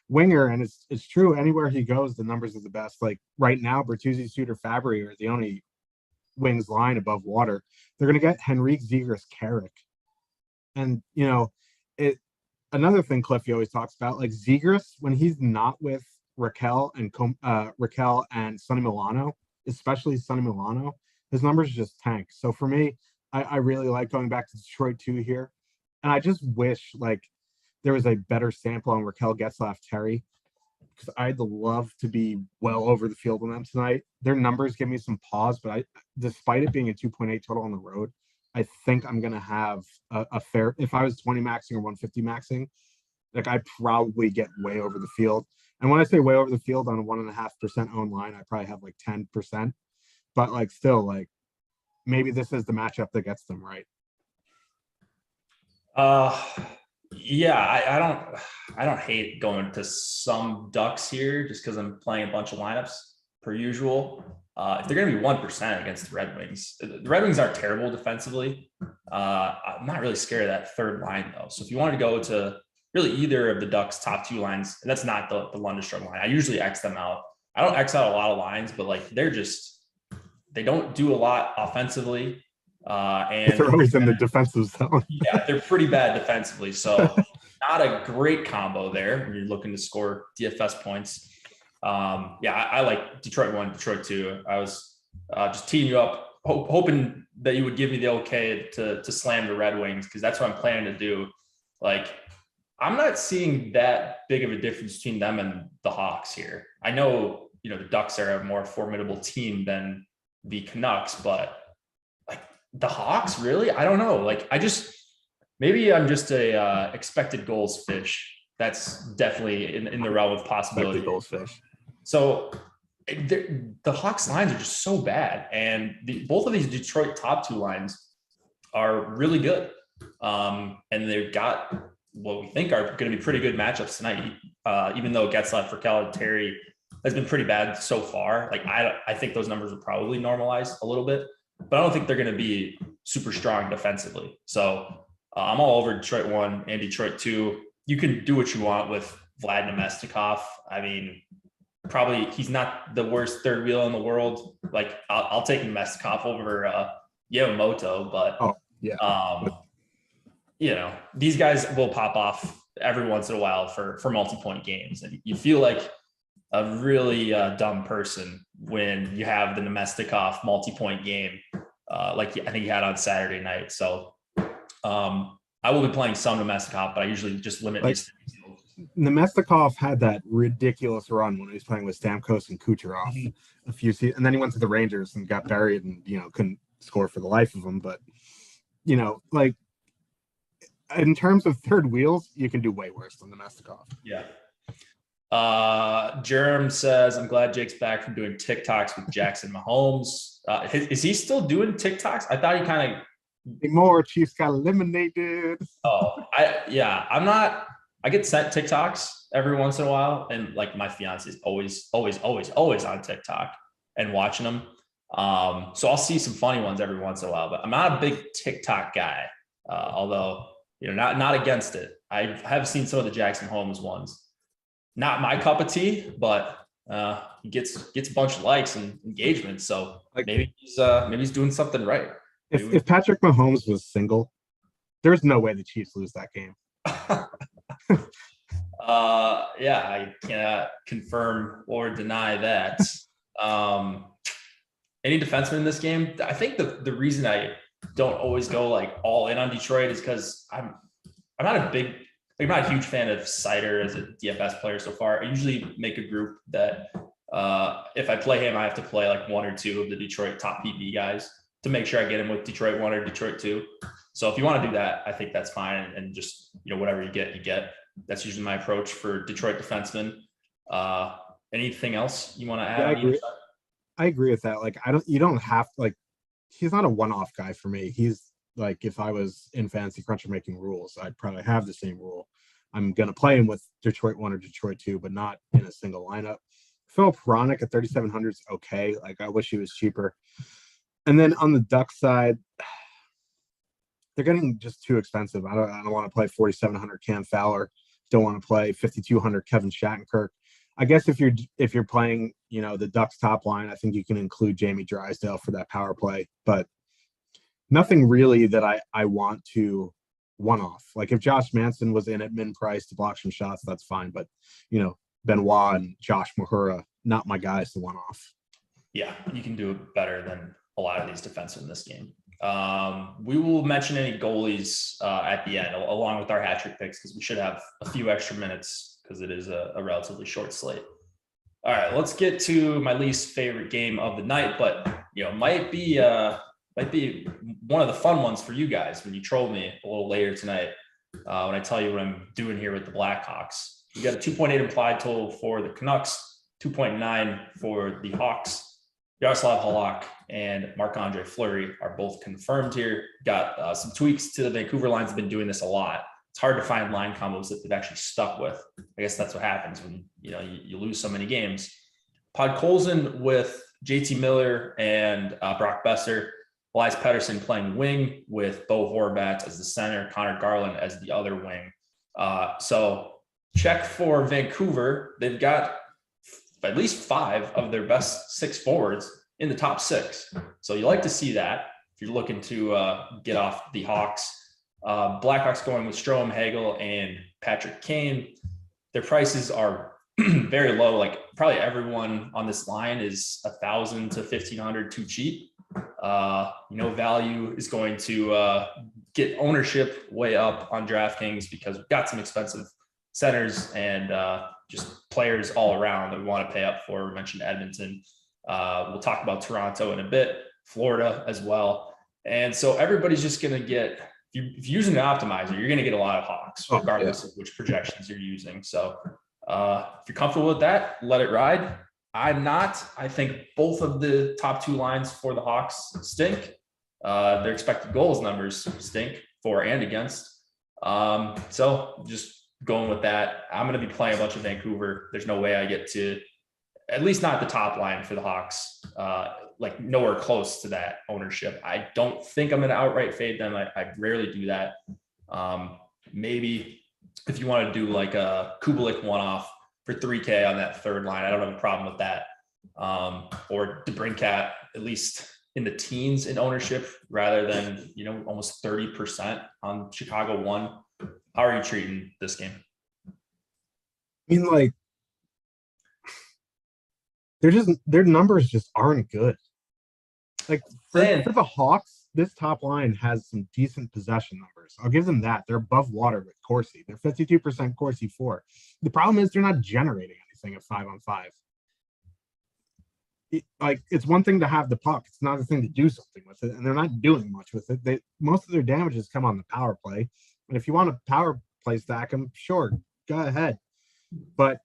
winger, and it's true. Anywhere he goes, the numbers are the best. Like right now, Bertuzzi, Suter, Fabry are the only wings line above water. They're gonna get Henrique, Zegras, Carrick, and it. Another thing Cliffy always talks about, like Zegras, when he's not with Raquel and Sonny Milano, especially Sonny Milano, his numbers just tank. So for me, I really like going back to Detroit 2 here. And I just wish like there was a better sample on Raquel Getzlaff Terry because I'd love to be well over the field on them tonight. Their numbers give me some pause, but despite it being a 2.8 total on the road, I think I'm going to have a fair, if I was 20 maxing or 150 maxing, like I'd probably get way over the field. And when I say way over the field on a 1.5% owned line, I probably have like 10%. But like still, like maybe this is the matchup that gets them right.
Yeah, I don't hate going to some Ducks here just because I'm playing a bunch of lineups per usual. If they're going to be 1% against the Red Wings, the Red Wings aren't terrible defensively. I'm not really scared of that third line though. So if you want to go to really either of the Ducks' top two lines, and that's not the Lundestrom line. I usually X them out. I don't X out a lot of lines, but like they don't do a lot offensively. And
they're always in the defensive zone.
Yeah, they're pretty bad defensively. So not a great combo there when you're looking to score DFS points. I like Detroit 1, Detroit 2. I was just teeing you up, hoping that you would give me the okay to slam the Red Wings because that's what I'm planning to do. Like, I'm not seeing that big of a difference between them and the Hawks here. I know, the Ducks are a more formidable team than the Canucks, but like the Hawks, really? I don't know. Like, maybe I'm just a expected goals fish. That's definitely in the realm of possibility.
Goals fish. So
the Hawks lines are just so bad. And both of these Detroit top two lines are really good. And they've got what we think are going to be pretty good matchups tonight, even though Getzlaff, Raquel, and Terry has been pretty bad so far. Like I think those numbers will probably normalize a little bit, but I don't think they're going to be super strong defensively. So I'm all over Detroit 1 and Detroit 2. You can do what you want with Vlad Nemestikov. I mean, probably he's not the worst third wheel in the world. Like I'll take Nemestikov over Yamamoto, but these guys will pop off every once in a while for multi-point games. And you feel like a really dumb person when you have the Nemestikov multi-point game, like I think you had on Saturday night. So I will be playing some Nemestikov, but I usually just limit these things.
Nemestikov had that ridiculous run when he was playing with Stamkos and Kucherov a few seasons, and then he went to the Rangers and got buried and couldn't score for the life of him. But like in terms of third wheels, you can do way worse than Nemestikov.
Yeah. Jerem says, I'm glad Jake's back from doing TikToks with Jackson Mahomes. Is he still doing TikToks? I thought he kind of
more Chiefs got eliminated.
I get sent TikToks every once in a while, and like my fiance is always on TikTok and watching them. So I'll see some funny ones every once in a while, but I'm not a big TikTok guy. Although not against it. I have seen some of the Jackson Holmes ones. Not my cup of tea, but he gets a bunch of likes and engagement. So maybe he's doing something right.
If Patrick Mahomes was single, there's no way the Chiefs lose that game.
I cannot confirm or deny that. Any defenseman in this game? I think the reason I don't always go like all in on Detroit is because I'm not a huge fan of Sider as a DFS player so far. I usually make a group that If I play him, I have to play like one or two of the Detroit top PB guys to make sure I get him with Detroit 1 or Detroit 2. So if you want to do that, I think that's fine. And just, whatever you get, you get. That's usually my approach for Detroit defensemen. Anything else you want to add?
Yeah, I agree with that. Like, you don't have like, he's not a one-off guy for me. He's like, if I was in Fantasy Cruncher making rules, I'd probably have the same rule. I'm going to play him with Detroit 1 or Detroit 2, but not in a single lineup. Philip Hronik at 3,700 is okay. Like, I wish he was cheaper. And then on the Ducks side, they're getting just too expensive. I don't want to play 4,700 Cam Fowler. Don't want to play 5,200 Kevin Shattenkirk. I guess if you're playing, the Ducks top line, I think you can include Jamie Drysdale for that power play, but nothing really that I want to one off. Like if Josh Manson was in at min price to block some shots, that's fine. But Benoit and Josh Mahura, not my guys to one off.
Yeah, you can do it better than a lot of these defensemen in this game. We will mention any goalies at the end, along with our hat trick picks, because we should have a few extra minutes because it is a relatively short slate. All right, let's get to my least favorite game of the night, but might be one of the fun ones for you guys when you troll me a little later tonight when I tell you what I'm doing here with the Blackhawks. You got a 2.8 implied total for the Canucks, 2.9 for the Hawks. Yaroslav Halak and Marc-Andre Fleury are both confirmed here. Got some tweaks to the Vancouver lines. Have been doing this a lot. It's hard to find line combos that they've actually stuck with. I guess that's what happens when you lose so many games. Podkolzin with JT Miller and Brock Besser. Elias Pettersson playing wing with Bo Horvat as the center, Connor Garland as the other wing. So check for Vancouver. They've got at least 5 of their best 6 forwards in the top 6. So you like to see that if you're looking to get off the Hawks. Blackhawks going with Strome, Hagel, and Patrick Kane. Their prices are very low. Like probably everyone on this line is $1,000 to $1,500 too cheap. Value is going to get ownership way up on DraftKings because we've got some expensive centers and just players all around that we want to pay up for. We mentioned Edmonton. We'll talk about Toronto in a bit, Florida as well. And so everybody's just going to get, if you're using an optimizer, you're going to get a lot of Hawks, regardless of which projections you're using. So if you're comfortable with that, let it ride. I'm not. I think both of the top 2 lines for the Hawks stink. Their expected goals numbers stink for and against. So just going with that. I'm going to be playing a bunch of Vancouver. There's no way I get to, at least not the top line for the Hawks, like nowhere close to that ownership. I don't think I'm going to outright fade them. I rarely do that. Maybe if you want to do like a Kubelik one-off for 3K on that third line, I don't have a problem with that. Or DeBrincat, at least in the teens in ownership rather than, almost 30% on Chicago 1. How are you treating this game?
I mean, like, their numbers just aren't good. Like for the Hawks, this top line has some decent possession numbers. I'll give them that. They're above water with Corsi. They're 52% Corsi 4. The problem is they're not generating anything at 5-on-5. It's one thing to have the puck. It's not a thing to do something with it, and they're not doing much with it. Most of their damages come on the power play. And if you want to power play stack them, sure, go ahead. But,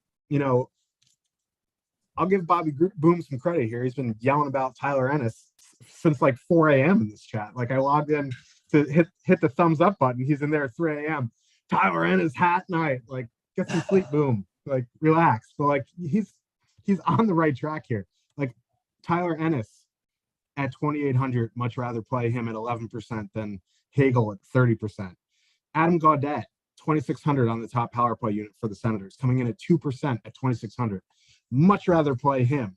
I'll give Bobby Boom some credit here. He's been yelling about Tyler Ennis since like 4 a.m. in this chat. Like I logged in to hit the thumbs up button. He's in there at 3 a.m. Tyler Ennis hat night. Like get some sleep, Boom. Like relax. But like he's on the right track here. Like Tyler Ennis at 2,800, much rather play him at 11% than Hagel at 30%. Adam Gaudette, 2,600 on the top power play unit for the Senators, coming in at 2% at 2,600. Much rather play him.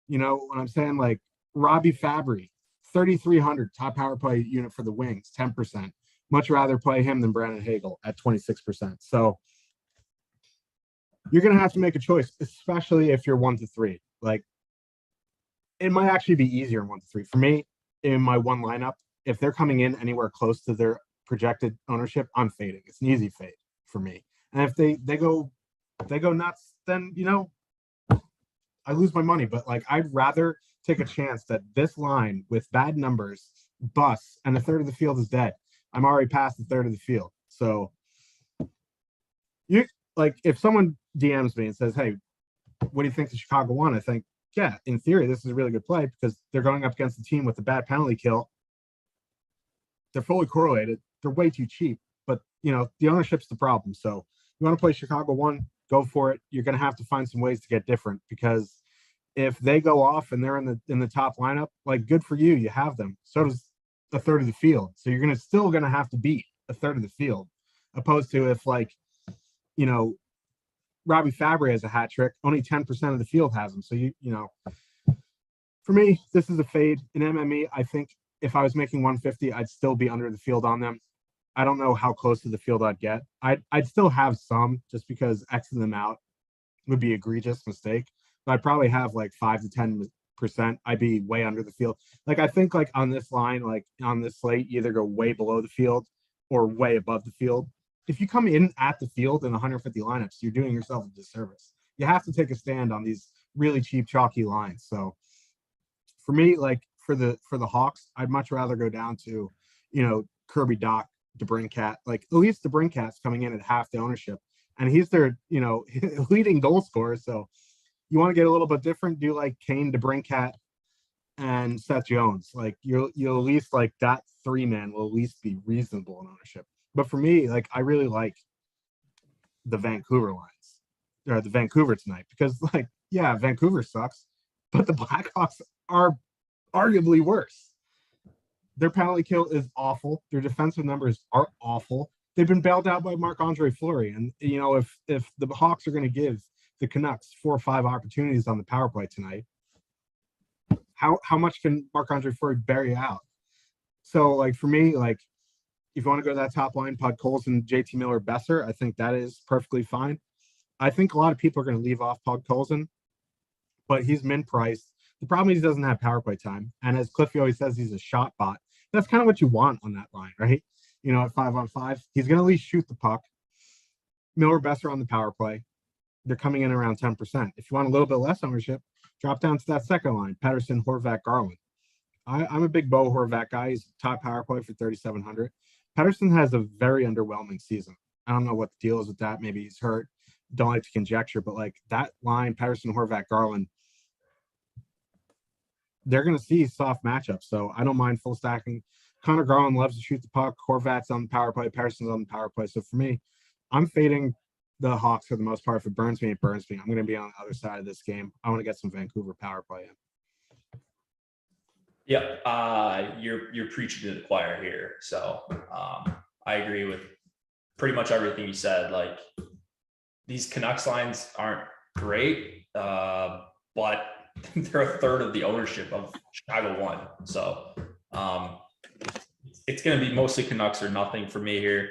What I'm saying? Like Robbie Fabry, 3,300 top power play unit for the Wings, 10%. Much rather play him than Brandon Hagel at 26%. So you're going to have to make a choice, especially if you're 1 to 3. Like it might actually be easier in 1 to 3. For me, in my one lineup, if they're coming in anywhere close to their projected ownership, I'm fading. It's an easy fade for me. And if they go nuts, then I lose my money. But like, I'd rather take a chance that this line with bad numbers busts and a third of the field is dead. I'm already past the third of the field. So you like, if someone DMs me and says, "Hey, what do you think the Chicago won?" I think, yeah, in theory, this is a really good play because they're going up against a team with a bad penalty kill. They're fully correlated. They're way too cheap, but the ownership's the problem. So you want to play Chicago 1, go for it. You're going to have to find some ways to get different, because if they go off and they're in the top lineup, like, good for you, you have them. So does a third of the field. So you're still going to have to beat a third of the field, opposed to if, like, Robbie Fabry has a hat trick, only 10% of the field has him. So for me, this is a fade. In MME, I think if I was making 150, I'd still be under the field on them. I don't know how close to the field I'd get. I'd still have some, just because Xing them out would be an egregious mistake. But I'd probably have like 5 to 10%. I'd be way under the field. Like, I think, like, on this line, like on this slate, you either go way below the field or way above the field. If you come in at the field in 150 lineups, you're doing yourself a disservice. You have to take a stand on these really cheap, chalky lines. So for me, like, for the Hawks, I'd much rather go down to, Kirby Dach, DeBrincat. Like, at least DeBrincat's coming in at half the ownership, and he's their, leading goal scorer. So you want to get a little bit different, do like Kane, DeBrincat, and Seth Jones. Like, you'll at least, like, that 3-man will at least be reasonable in ownership. But for me, like, I really like the Vancouver lines, or the Vancouver tonight, because, like, yeah, Vancouver sucks, but the Blackhawks are arguably worse. Their penalty kill is awful. Their defensive numbers are awful. They've been bailed out by Marc-Andre Fleury. And, if the Hawks are going to give the Canucks 4 or 5 opportunities on the power play tonight, how much can Marc-Andre Fleury bury out? So, like, for me, like, if you want to go to that top line, Podkolzin, JT Miller, Besser, I think that is perfectly fine. I think a lot of people are going to leave off Podkolzin, but he's min-priced. The problem is he doesn't have power play time. And as Cliffy always says, he's a shot bot. That's kind of what you want on that line, right? At 5-on-5, he's going to at least shoot the puck. Miller, Besser on the power play. They're coming in around 10%. If you want a little bit less ownership, drop down to that second line, Pettersson, Horvat, Garland. I'm a big Bo Horvat guy. He's top power play for 3,700. Pettersson has a very underwhelming season. I don't know what the deal is with that. Maybe he's hurt. Don't like to conjecture, but, like, that line, Pettersson, Horvat, Garland, they're going to see soft matchups. So I don't mind full stacking. Connor Garland loves to shoot the puck. Horvat's on the power play. Pettersson's on the power play. So for me, I'm fading the Hawks for the most part. If it burns me, it burns me. I'm going to be on the other side of this game. I want to get some Vancouver power play in.
Yeah, you're preaching to the choir here. So I agree with pretty much everything you said. Like, these Canucks lines aren't great, but they're a third of the ownership of Chicago 1. So it's going to be mostly Canucks or nothing for me here.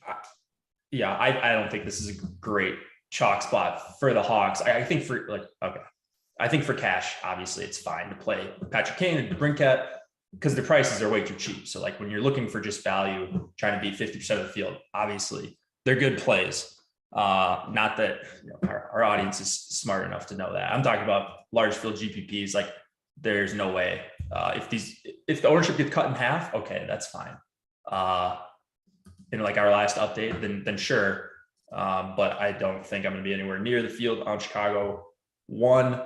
I don't think this is a great chalk spot for the Hawks. I think for cash, obviously it's fine to play Patrick Kane and DeBrincat because the prices are way too cheap. So, like, when you're looking for just value, trying to beat 50% of the field, obviously they're good plays. Not that our audience is smart enough to know that. I'm talking about large field GPPs. Like, there's no way. If the ownership gets cut in half, okay, that's fine. In, like, our last update, then sure. But I don't think I'm going to be anywhere near the field on Chicago 1.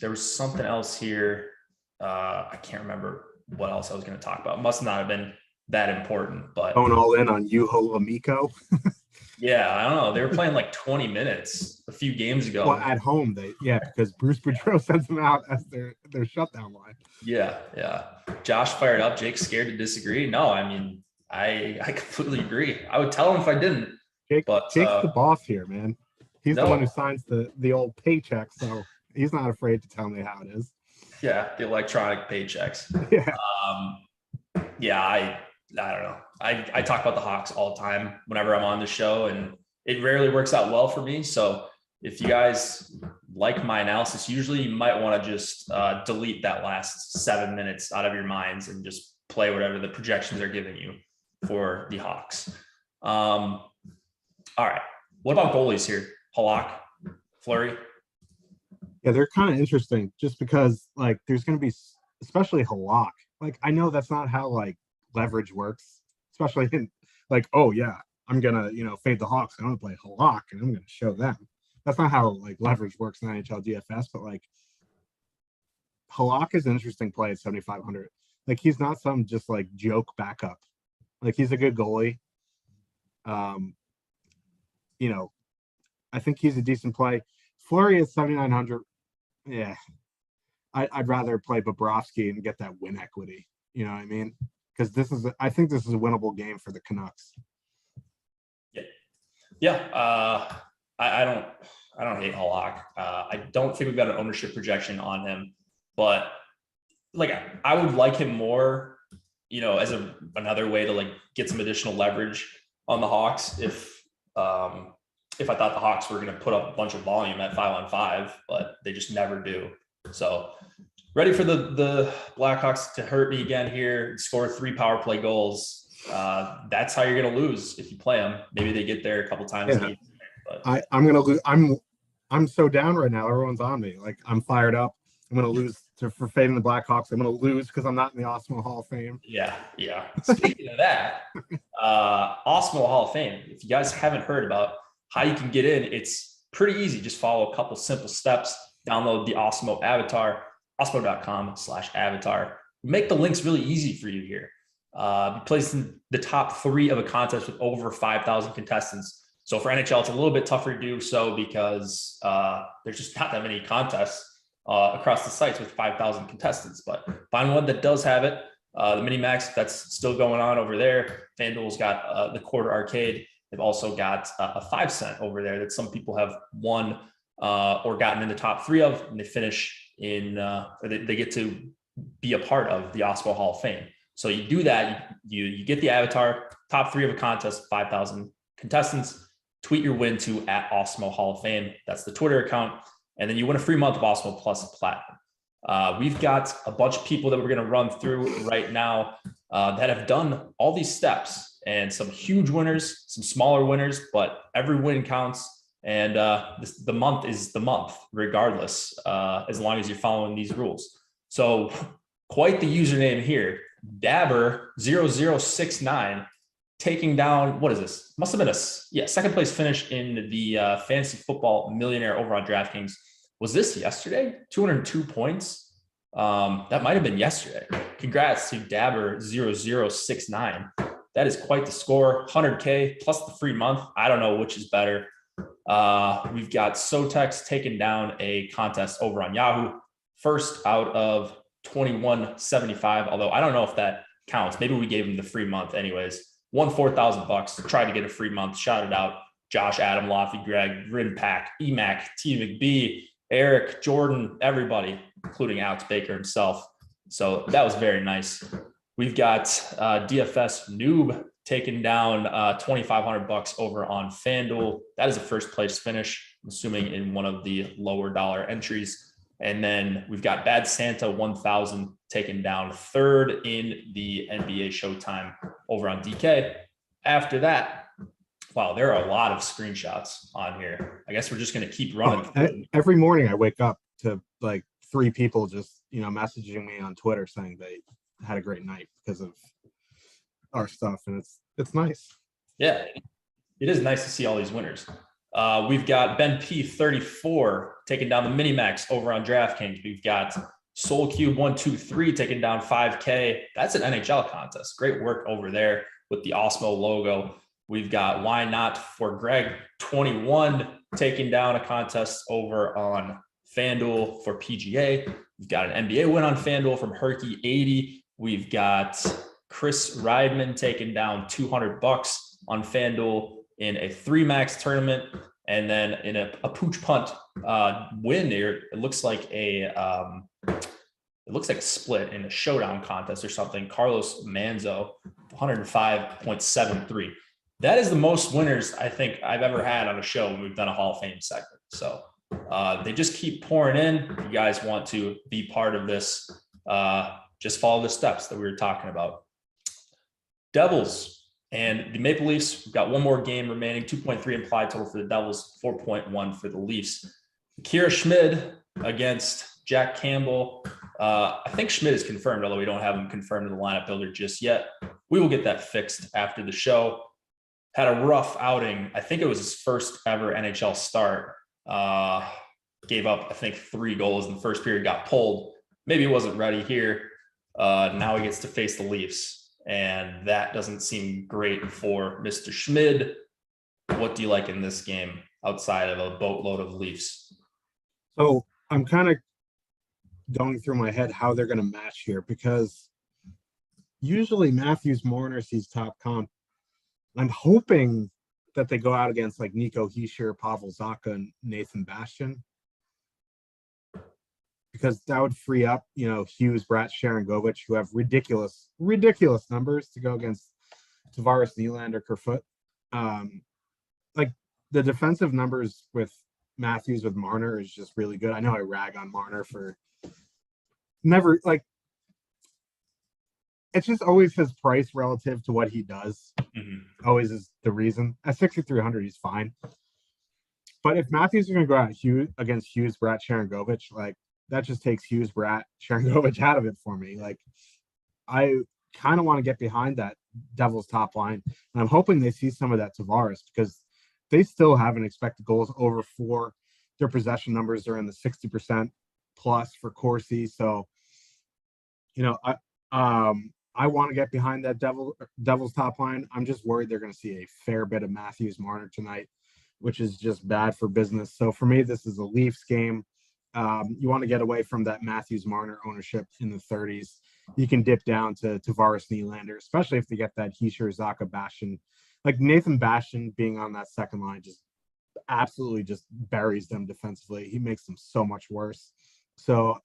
There was something else here. I can't remember what else I was going to talk about. Must not have been that important, but
going all in on Juho Amico.
Yeah, I don't know. They were playing like 20 minutes a few games ago.
Well, at home, because Bruce Boudreau sends them out as their shutdown line.
Yeah. Josh fired up. Jake's scared to disagree. No, I mean, I completely agree. I would tell him if I didn't.
Jake's the boss here, man. He's the one who signs the old paycheck, so he's not afraid to tell me how it is.
Yeah, the electronic paychecks.
Yeah.
I don't know. I talk about the Hawks all the time whenever I'm on the show, and it rarely works out well for me. So if you guys like my analysis, usually you might want to just delete that last 7 minutes out of your minds and just play whatever the projections are giving you for the Hawks. All right. What about goalies here? Halak, Fleury?
Yeah, they're kind of interesting just because like there's going to be, especially Halak. Like I know that's not how like leverage works, especially in like, oh yeah, I'm gonna fade the Hawks. I'm gonna play Halak and I'm gonna show them. That's not how like leverage works in NHL DFS. But like Halak is an interesting play at 7,500. Like he's not some just like joke backup. Like he's a good goalie. Um, I think he's a decent play. Fleury at 7,900. Yeah, I'd rather play Bobrovsky and get that win equity. You know what I mean? Because I think this is a winnable game for the Canucks.
Yeah. I don't hate Halak. I don't think we've got an ownership projection on him, but like I would like him more, as another way to like get some additional leverage on the Hawks if I thought the Hawks were going to put up a bunch of volume at 5-on-5, but they just never do. So ready for the Blackhawks to hurt me again here, score 3 power play goals. That's how you're going to lose if you play them. Maybe they get there a couple times.
Yeah. But I'm going to lose. I'm so down right now. Everyone's on me. Like I'm fired up. I'm going to lose for fading the Blackhawks. I'm going to lose because I'm not in the Awesemo Hall of Fame.
Yeah. Speaking of that, Awesemo Hall of Fame. If you guys haven't heard about how you can get in, it's pretty easy. Just follow a couple simple steps. Download the Awesemo avatar, awesemo.com/avatar. Make the links really easy for you here. Be placed in the top 3 of a contest with over 5,000 contestants. So for NHL, it's a little bit tougher to do so because there's just not that many contests across the sites with 5,000 contestants. But find one that does have it. The mini max that's still going on over there. FanDuel's got the quarter arcade. They've also got a 5 cent over there that some people have won or gotten in the top 3 of, and they finish in, or they get to be a part of the Awesemo Hall of Fame. So you do that, you get the avatar, top 3 of a contest, 5,000 contestants, tweet your win to @Awesemo Hall of Fame. That's the Twitter account. And then you win a free month of Awesemo Plus Platinum. We've got a bunch of people that we're going to run through right now that have done all these steps, and some huge winners, some smaller winners, but every win counts. And the month is the month, regardless, as long as you're following these rules. So quite the username here, Dabber0069, taking down, what is this? Must have been a second place finish in the Fantasy Football Millionaire over on DraftKings. Was this yesterday? 202 points. That might have been yesterday. Congrats to Dabber0069. That is quite the score. 100K plus the free month. I don't know which is better. We've got Sotex taking down a contest over on Yahoo. First out of 2175, although I don't know if that counts. Maybe we gave him the free month anyways. Won $4,000. Tried to get a free month. Shouted out Josh, Adam, Lofty, Greg, Rinpack, EMAC, T McB, Eric, Jordan, everybody, including Alex Baker himself. So that was very nice. We've got DFS Noob taking down $2,500 over on FanDuel. That is a first place finish, I'm assuming in one of the lower dollar entries. And then we've got Bad Santa 1000 taken down 3rd in the NBA Showtime over on DK. After that, wow, there are a lot of screenshots on here. I guess we're just going to keep running.
Every morning I wake up to like 3 people just, messaging me on Twitter saying they had a great night because of our stuff. And it's nice.
Yeah, it is nice to see all these winners. We've got Ben P34 taking down the Minimax over on DraftKings. We've got Soul Cube 123 taking down 5K. That's an NHL contest. Great work over there with the Awesemo logo. We've got Why Not for Greg 21 taking down a contest over on FanDuel for PGA. We've got an NBA win on FanDuel from Herky 80. We've got Chris Riedman taking down $200 on FanDuel in a 3-max tournament. And then in a pooch punt win there, it looks like a split in a showdown contest or something. Carlos Manzo, 105.73. That is the most winners I think I've ever had on a show when we've done a Hall of Fame segment. So they just keep pouring in. If you guys want to be part of this, just follow the steps that we were talking about. Devils and the Maple Leafs, we've got one more game remaining, 2.3 implied total for the Devils, 4.1 for the Leafs. Kira Schmid against Jack Campbell. I think Schmidt is confirmed, although we don't have him confirmed in the lineup builder just yet. We will get that fixed after the show. Had a rough outing. I think it was his first ever NHL start. Gave up, I think, 3 goals in the first period, got pulled. Maybe he wasn't ready here. Now he gets to face the Leafs, and that doesn't seem great for Mr. Schmid. What do you like in this game outside of a boatload of Leafs?
So I'm kind of going through my head how they're going to match here, because usually Matthews Marner sees top comp. I'm hoping that they go out against like Nico Hischier, Pavel Zacha, and Nathan Bastian, because that would free up, Hughes, Bratt, Sharangovich, who have ridiculous numbers to go against Tavares, Nylander, Kerfoot. Like the defensive numbers with Matthews with Marner is just really good. I know I rag on Marner for never like. It's just always his price relative to what he does. Mm-hmm. Always is the reason. At 6,300, he's fine. But if Matthews is going to go out against Hughes, Bratt, Sharangovich, like that just takes Hughes, Bratt, Sharangovich out of it for me. Like I kind of want to get behind that Devils top line, and I'm hoping they see some of that Tavares, because they still haven't expected goals over 4. Their possession numbers are in the 60% plus for Corsi. So, I want to get behind that Devils top line. I'm just worried they're going to see a fair bit of Matthews Marner tonight, which is just bad for business. So for me, this is a Leafs game. You want to get away from that Matthews Marner ownership in the 30s. You can dip down to Tavares Nylander, especially if they get that Hischier, Zacha, Bastian. Like Nathan Bastian being on that second line just absolutely just buries them defensively. He makes them so much worse. So,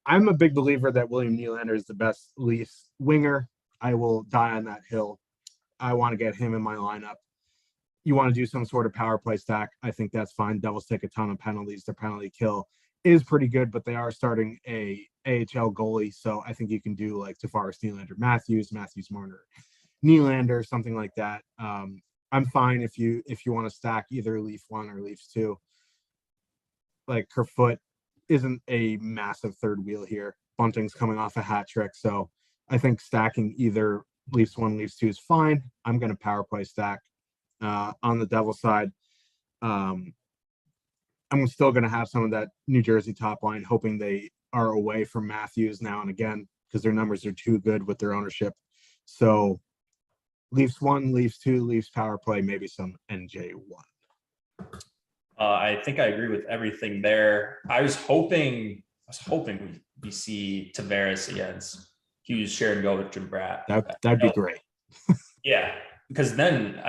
I'm a big believer that William Nylander is the best Leafs winger. I will die on that hill. I want to get him in my lineup. You want to do some sort of power play stack, I think that's fine. Devils take a ton of penalties. Their penalty kill is pretty good, but they are starting a AHL goalie, so I think you can do like Tavares, Nylander, Matthews Marner, Nylander, something like that. I'm fine if you want to stack either Leaf 1 or Leafs 2. Like Kerfoot isn't a massive third wheel here. Bunting's coming off a hat trick, so I think stacking either Leafs 1, Leafs 2 is fine. I'm going to power play stack on the Devil side. I'm still going to have some of that New Jersey top line, hoping they are away from Matthews now and again, because their numbers are too good with their ownership. So Leafs 1, Leafs 2, Leafs power play, maybe some NJ1.
I think I agree with everything there. I was hoping we see Tavares against Hughes, Sharangovich, and Bratt.
That'd be great.
Yeah, because then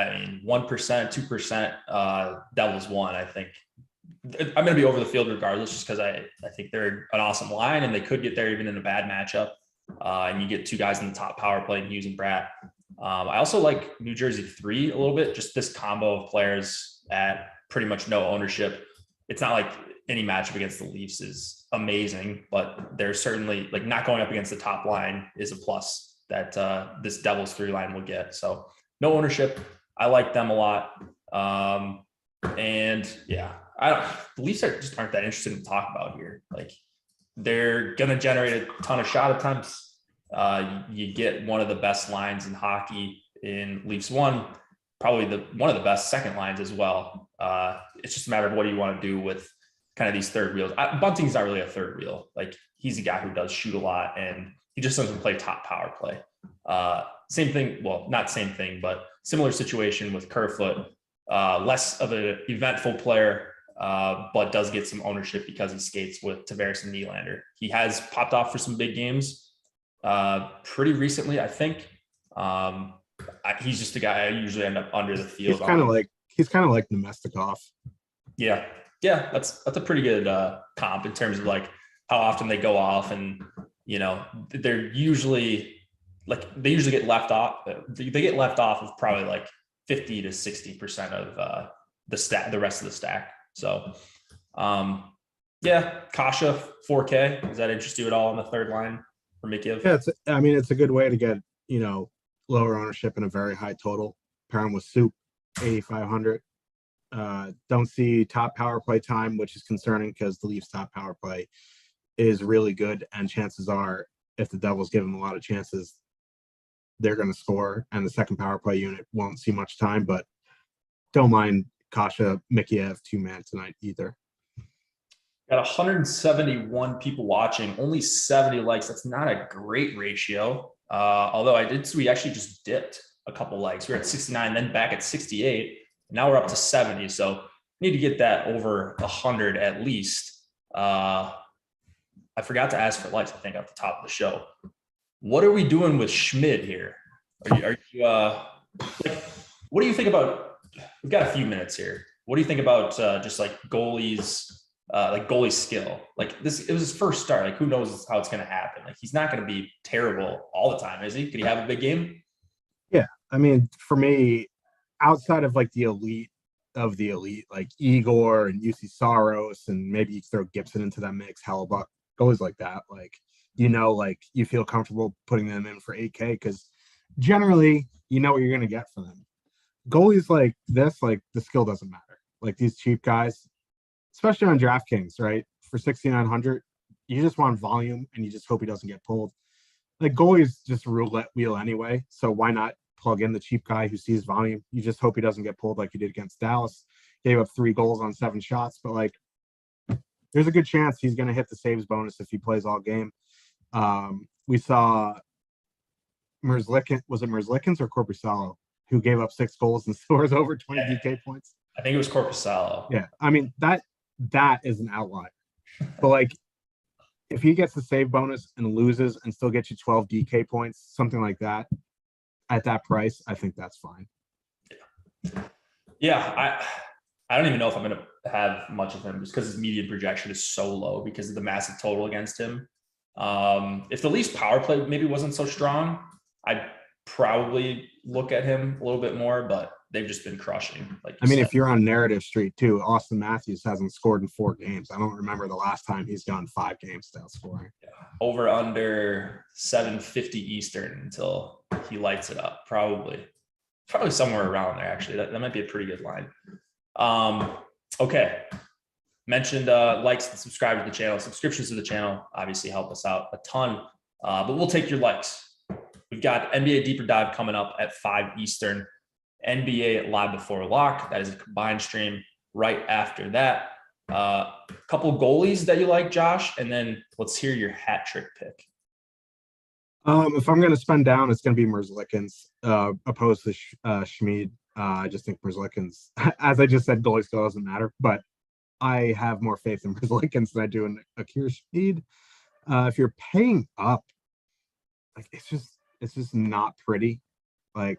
1%, 2%, Devils 1. I think I'm going to be over the field regardless, just because I think they're an awesome line, and they could get there even in a bad matchup. And you get 2 guys in the top power play, Hughes and Bratt. I also like New Jersey 3 a little bit. Just this combo of players at pretty much no ownership. It's not like any matchup against the Leafs is amazing, but they're certainly like not going up against the top line is a plus that this Devils 3 line will get. So no ownership. I like them a lot. And yeah, the Leafs just aren't that interested to talk about here. Like they're going to generate a ton of shot attempts. You get one of the best lines in hockey in Leafs 1, probably one of the best second lines as well. It's just a matter of what do you want to do with kind of these third wheels. Bunting's not really a third wheel. Like he's a guy who does shoot a lot, and he just doesn't play top power play. Same thing. Well, not same thing, but similar situation with Kerfoot. Less of an eventful player, but does get some ownership because he skates with Tavares and Nylander. He has popped off for some big games pretty recently, I think. He's just a guy I usually end up under the field.
He's kind of like Nemestikov.
Yeah, that's a pretty good comp in terms of like how often they go off, and they usually get left off. They get left off of probably like 50 to 60% of the rest of the stack. So, Kasha 4K. Does that interest you at all on the third line for Mikheyev?
Yeah, it's a good way to get lower ownership and a very high total. Pair him with Soup, 8,500. Don't see top power play time, which is concerning because the Leafs top power play is really good. And chances are, if the Devils give them a lot of chances, they're going to score. And the second power play unit won't see much time, but don't mind Kasha Mikheyev 2-man tonight either.
Got 171 people watching, only 70 likes. That's not a great ratio. Although we actually just dipped a couple likes. We were at 69, then back at 68. Now we're up to 70. So need to get that over 100 at least. I forgot to ask for likes, I think, at the top of the show. What are we doing with Schmid here? Are you what do you think about, we've got a few minutes here. What do you think about just like goalies, like goalie skill? Like it was his first start. Like who knows how it's going to happen? Like he's not going to be terrible all the time, is he? Could he have a big game?
Yeah. I mean, for me, outside of like the elite of the elite, like Igor and UC Saros, and maybe you throw Gibson into that mix, Hellebuck, goalies like that, like, like you feel comfortable putting them in for 8K because generally you know what you're going to get from them. Goalies like this, like the skill doesn't matter. Like these cheap guys, especially on DraftKings, right? For 6,900, you just want volume and you just hope he doesn't get pulled. Like goalies just roulette wheel anyway, so why not plug in the cheap guy who sees volume? You just hope he doesn't get pulled like he did against Dallas. Gave up 3 goals on 7 shots, but like there's a good chance he's going to hit the saves bonus if he plays all game. We saw Merzlikins, was it Merzlikins or Korpisalo, who gave up 6 goals and scores over 20 DK points?
I think it was Korpisalo.
Yeah, I mean that is an outlier. But like if he gets the save bonus and loses and still gets you 12 DK points, something like that, at that price, I think that's fine.
Yeah, I don't even know if I'm going to have much of him just because his median projection is so low because of the massive total against him. If the Leafs power play maybe wasn't so strong, I'd probably look at him a little bit more, but they've just been crushing. Like I mean,
if you're on narrative street too, Austin Matthews hasn't scored in 4 games. I don't remember the last time he's gone 5 games without scoring.
Yeah. Over under 750 Eastern until he lights it up. Probably somewhere around there. Actually, that might be a pretty good line. Okay. Mentioned likes and subscribe to the channel. Subscriptions to the channel obviously help us out a ton. But we'll take your likes. We've got NBA Deeper Dive coming up at 5 Eastern. NBA Live Before Lock. That is a combined stream right after that. Couple goalies that you like, Josh, and then let's hear your hat trick pick.
If I'm going to spend down, it's going to be Merzlikins opposed to Schmid. I just think Merzlikins, as I just said, goalie skill doesn't matter, but I have more faith in Merzlikins than I do in Akir Schmid. If you're paying up, like it's just not pretty. Like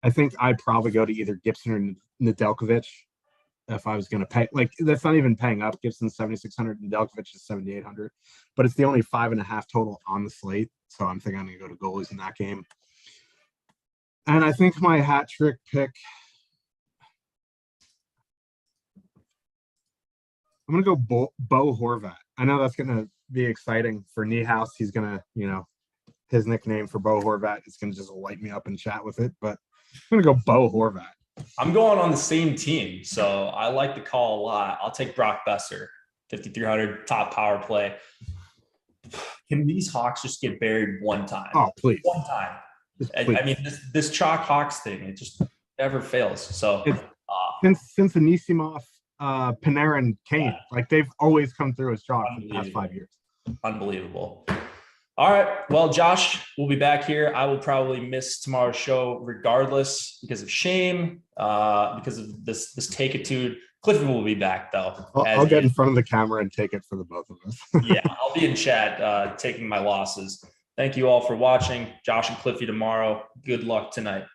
I think I'd probably go to either Gibson or Nedeljkovic if I was going to pay. Like that's not even paying up. Gibson's 7,600, Nedeljkovic is 7,800, but it's the only 5.5 total on the slate. So I'm thinking I'm going to go to goalies in that game. And I think my hat trick pick, I'm going to go Bo Horvat. I know that's going to be exciting for Niehaus. He's going to, his nickname for Bo Horvat is going to just light me up and chat with it. But I'm going to go Bo Horvat.
I'm going on the same team, so I like the call a lot. I'll take Brock Besser, 5,300 top power play. Can these Hawks just get buried one time?
Oh, please.
One time. I mean, this chalk Hawks thing, it just never fails. So
since Anisimov, Panarin, and Kane, like they've always come through as chalk for the past 5 years.
Unbelievable. All right. Well, Josh, we'll be back here. I will probably miss tomorrow's show regardless because of shame, because of this take-itude. Clifford will be back, though.
I'll get in front of the camera and take it for the both of us.
Yeah, I'll be in chat taking my losses. Thank you all for watching. Josh and Cliffy tomorrow. Good luck tonight.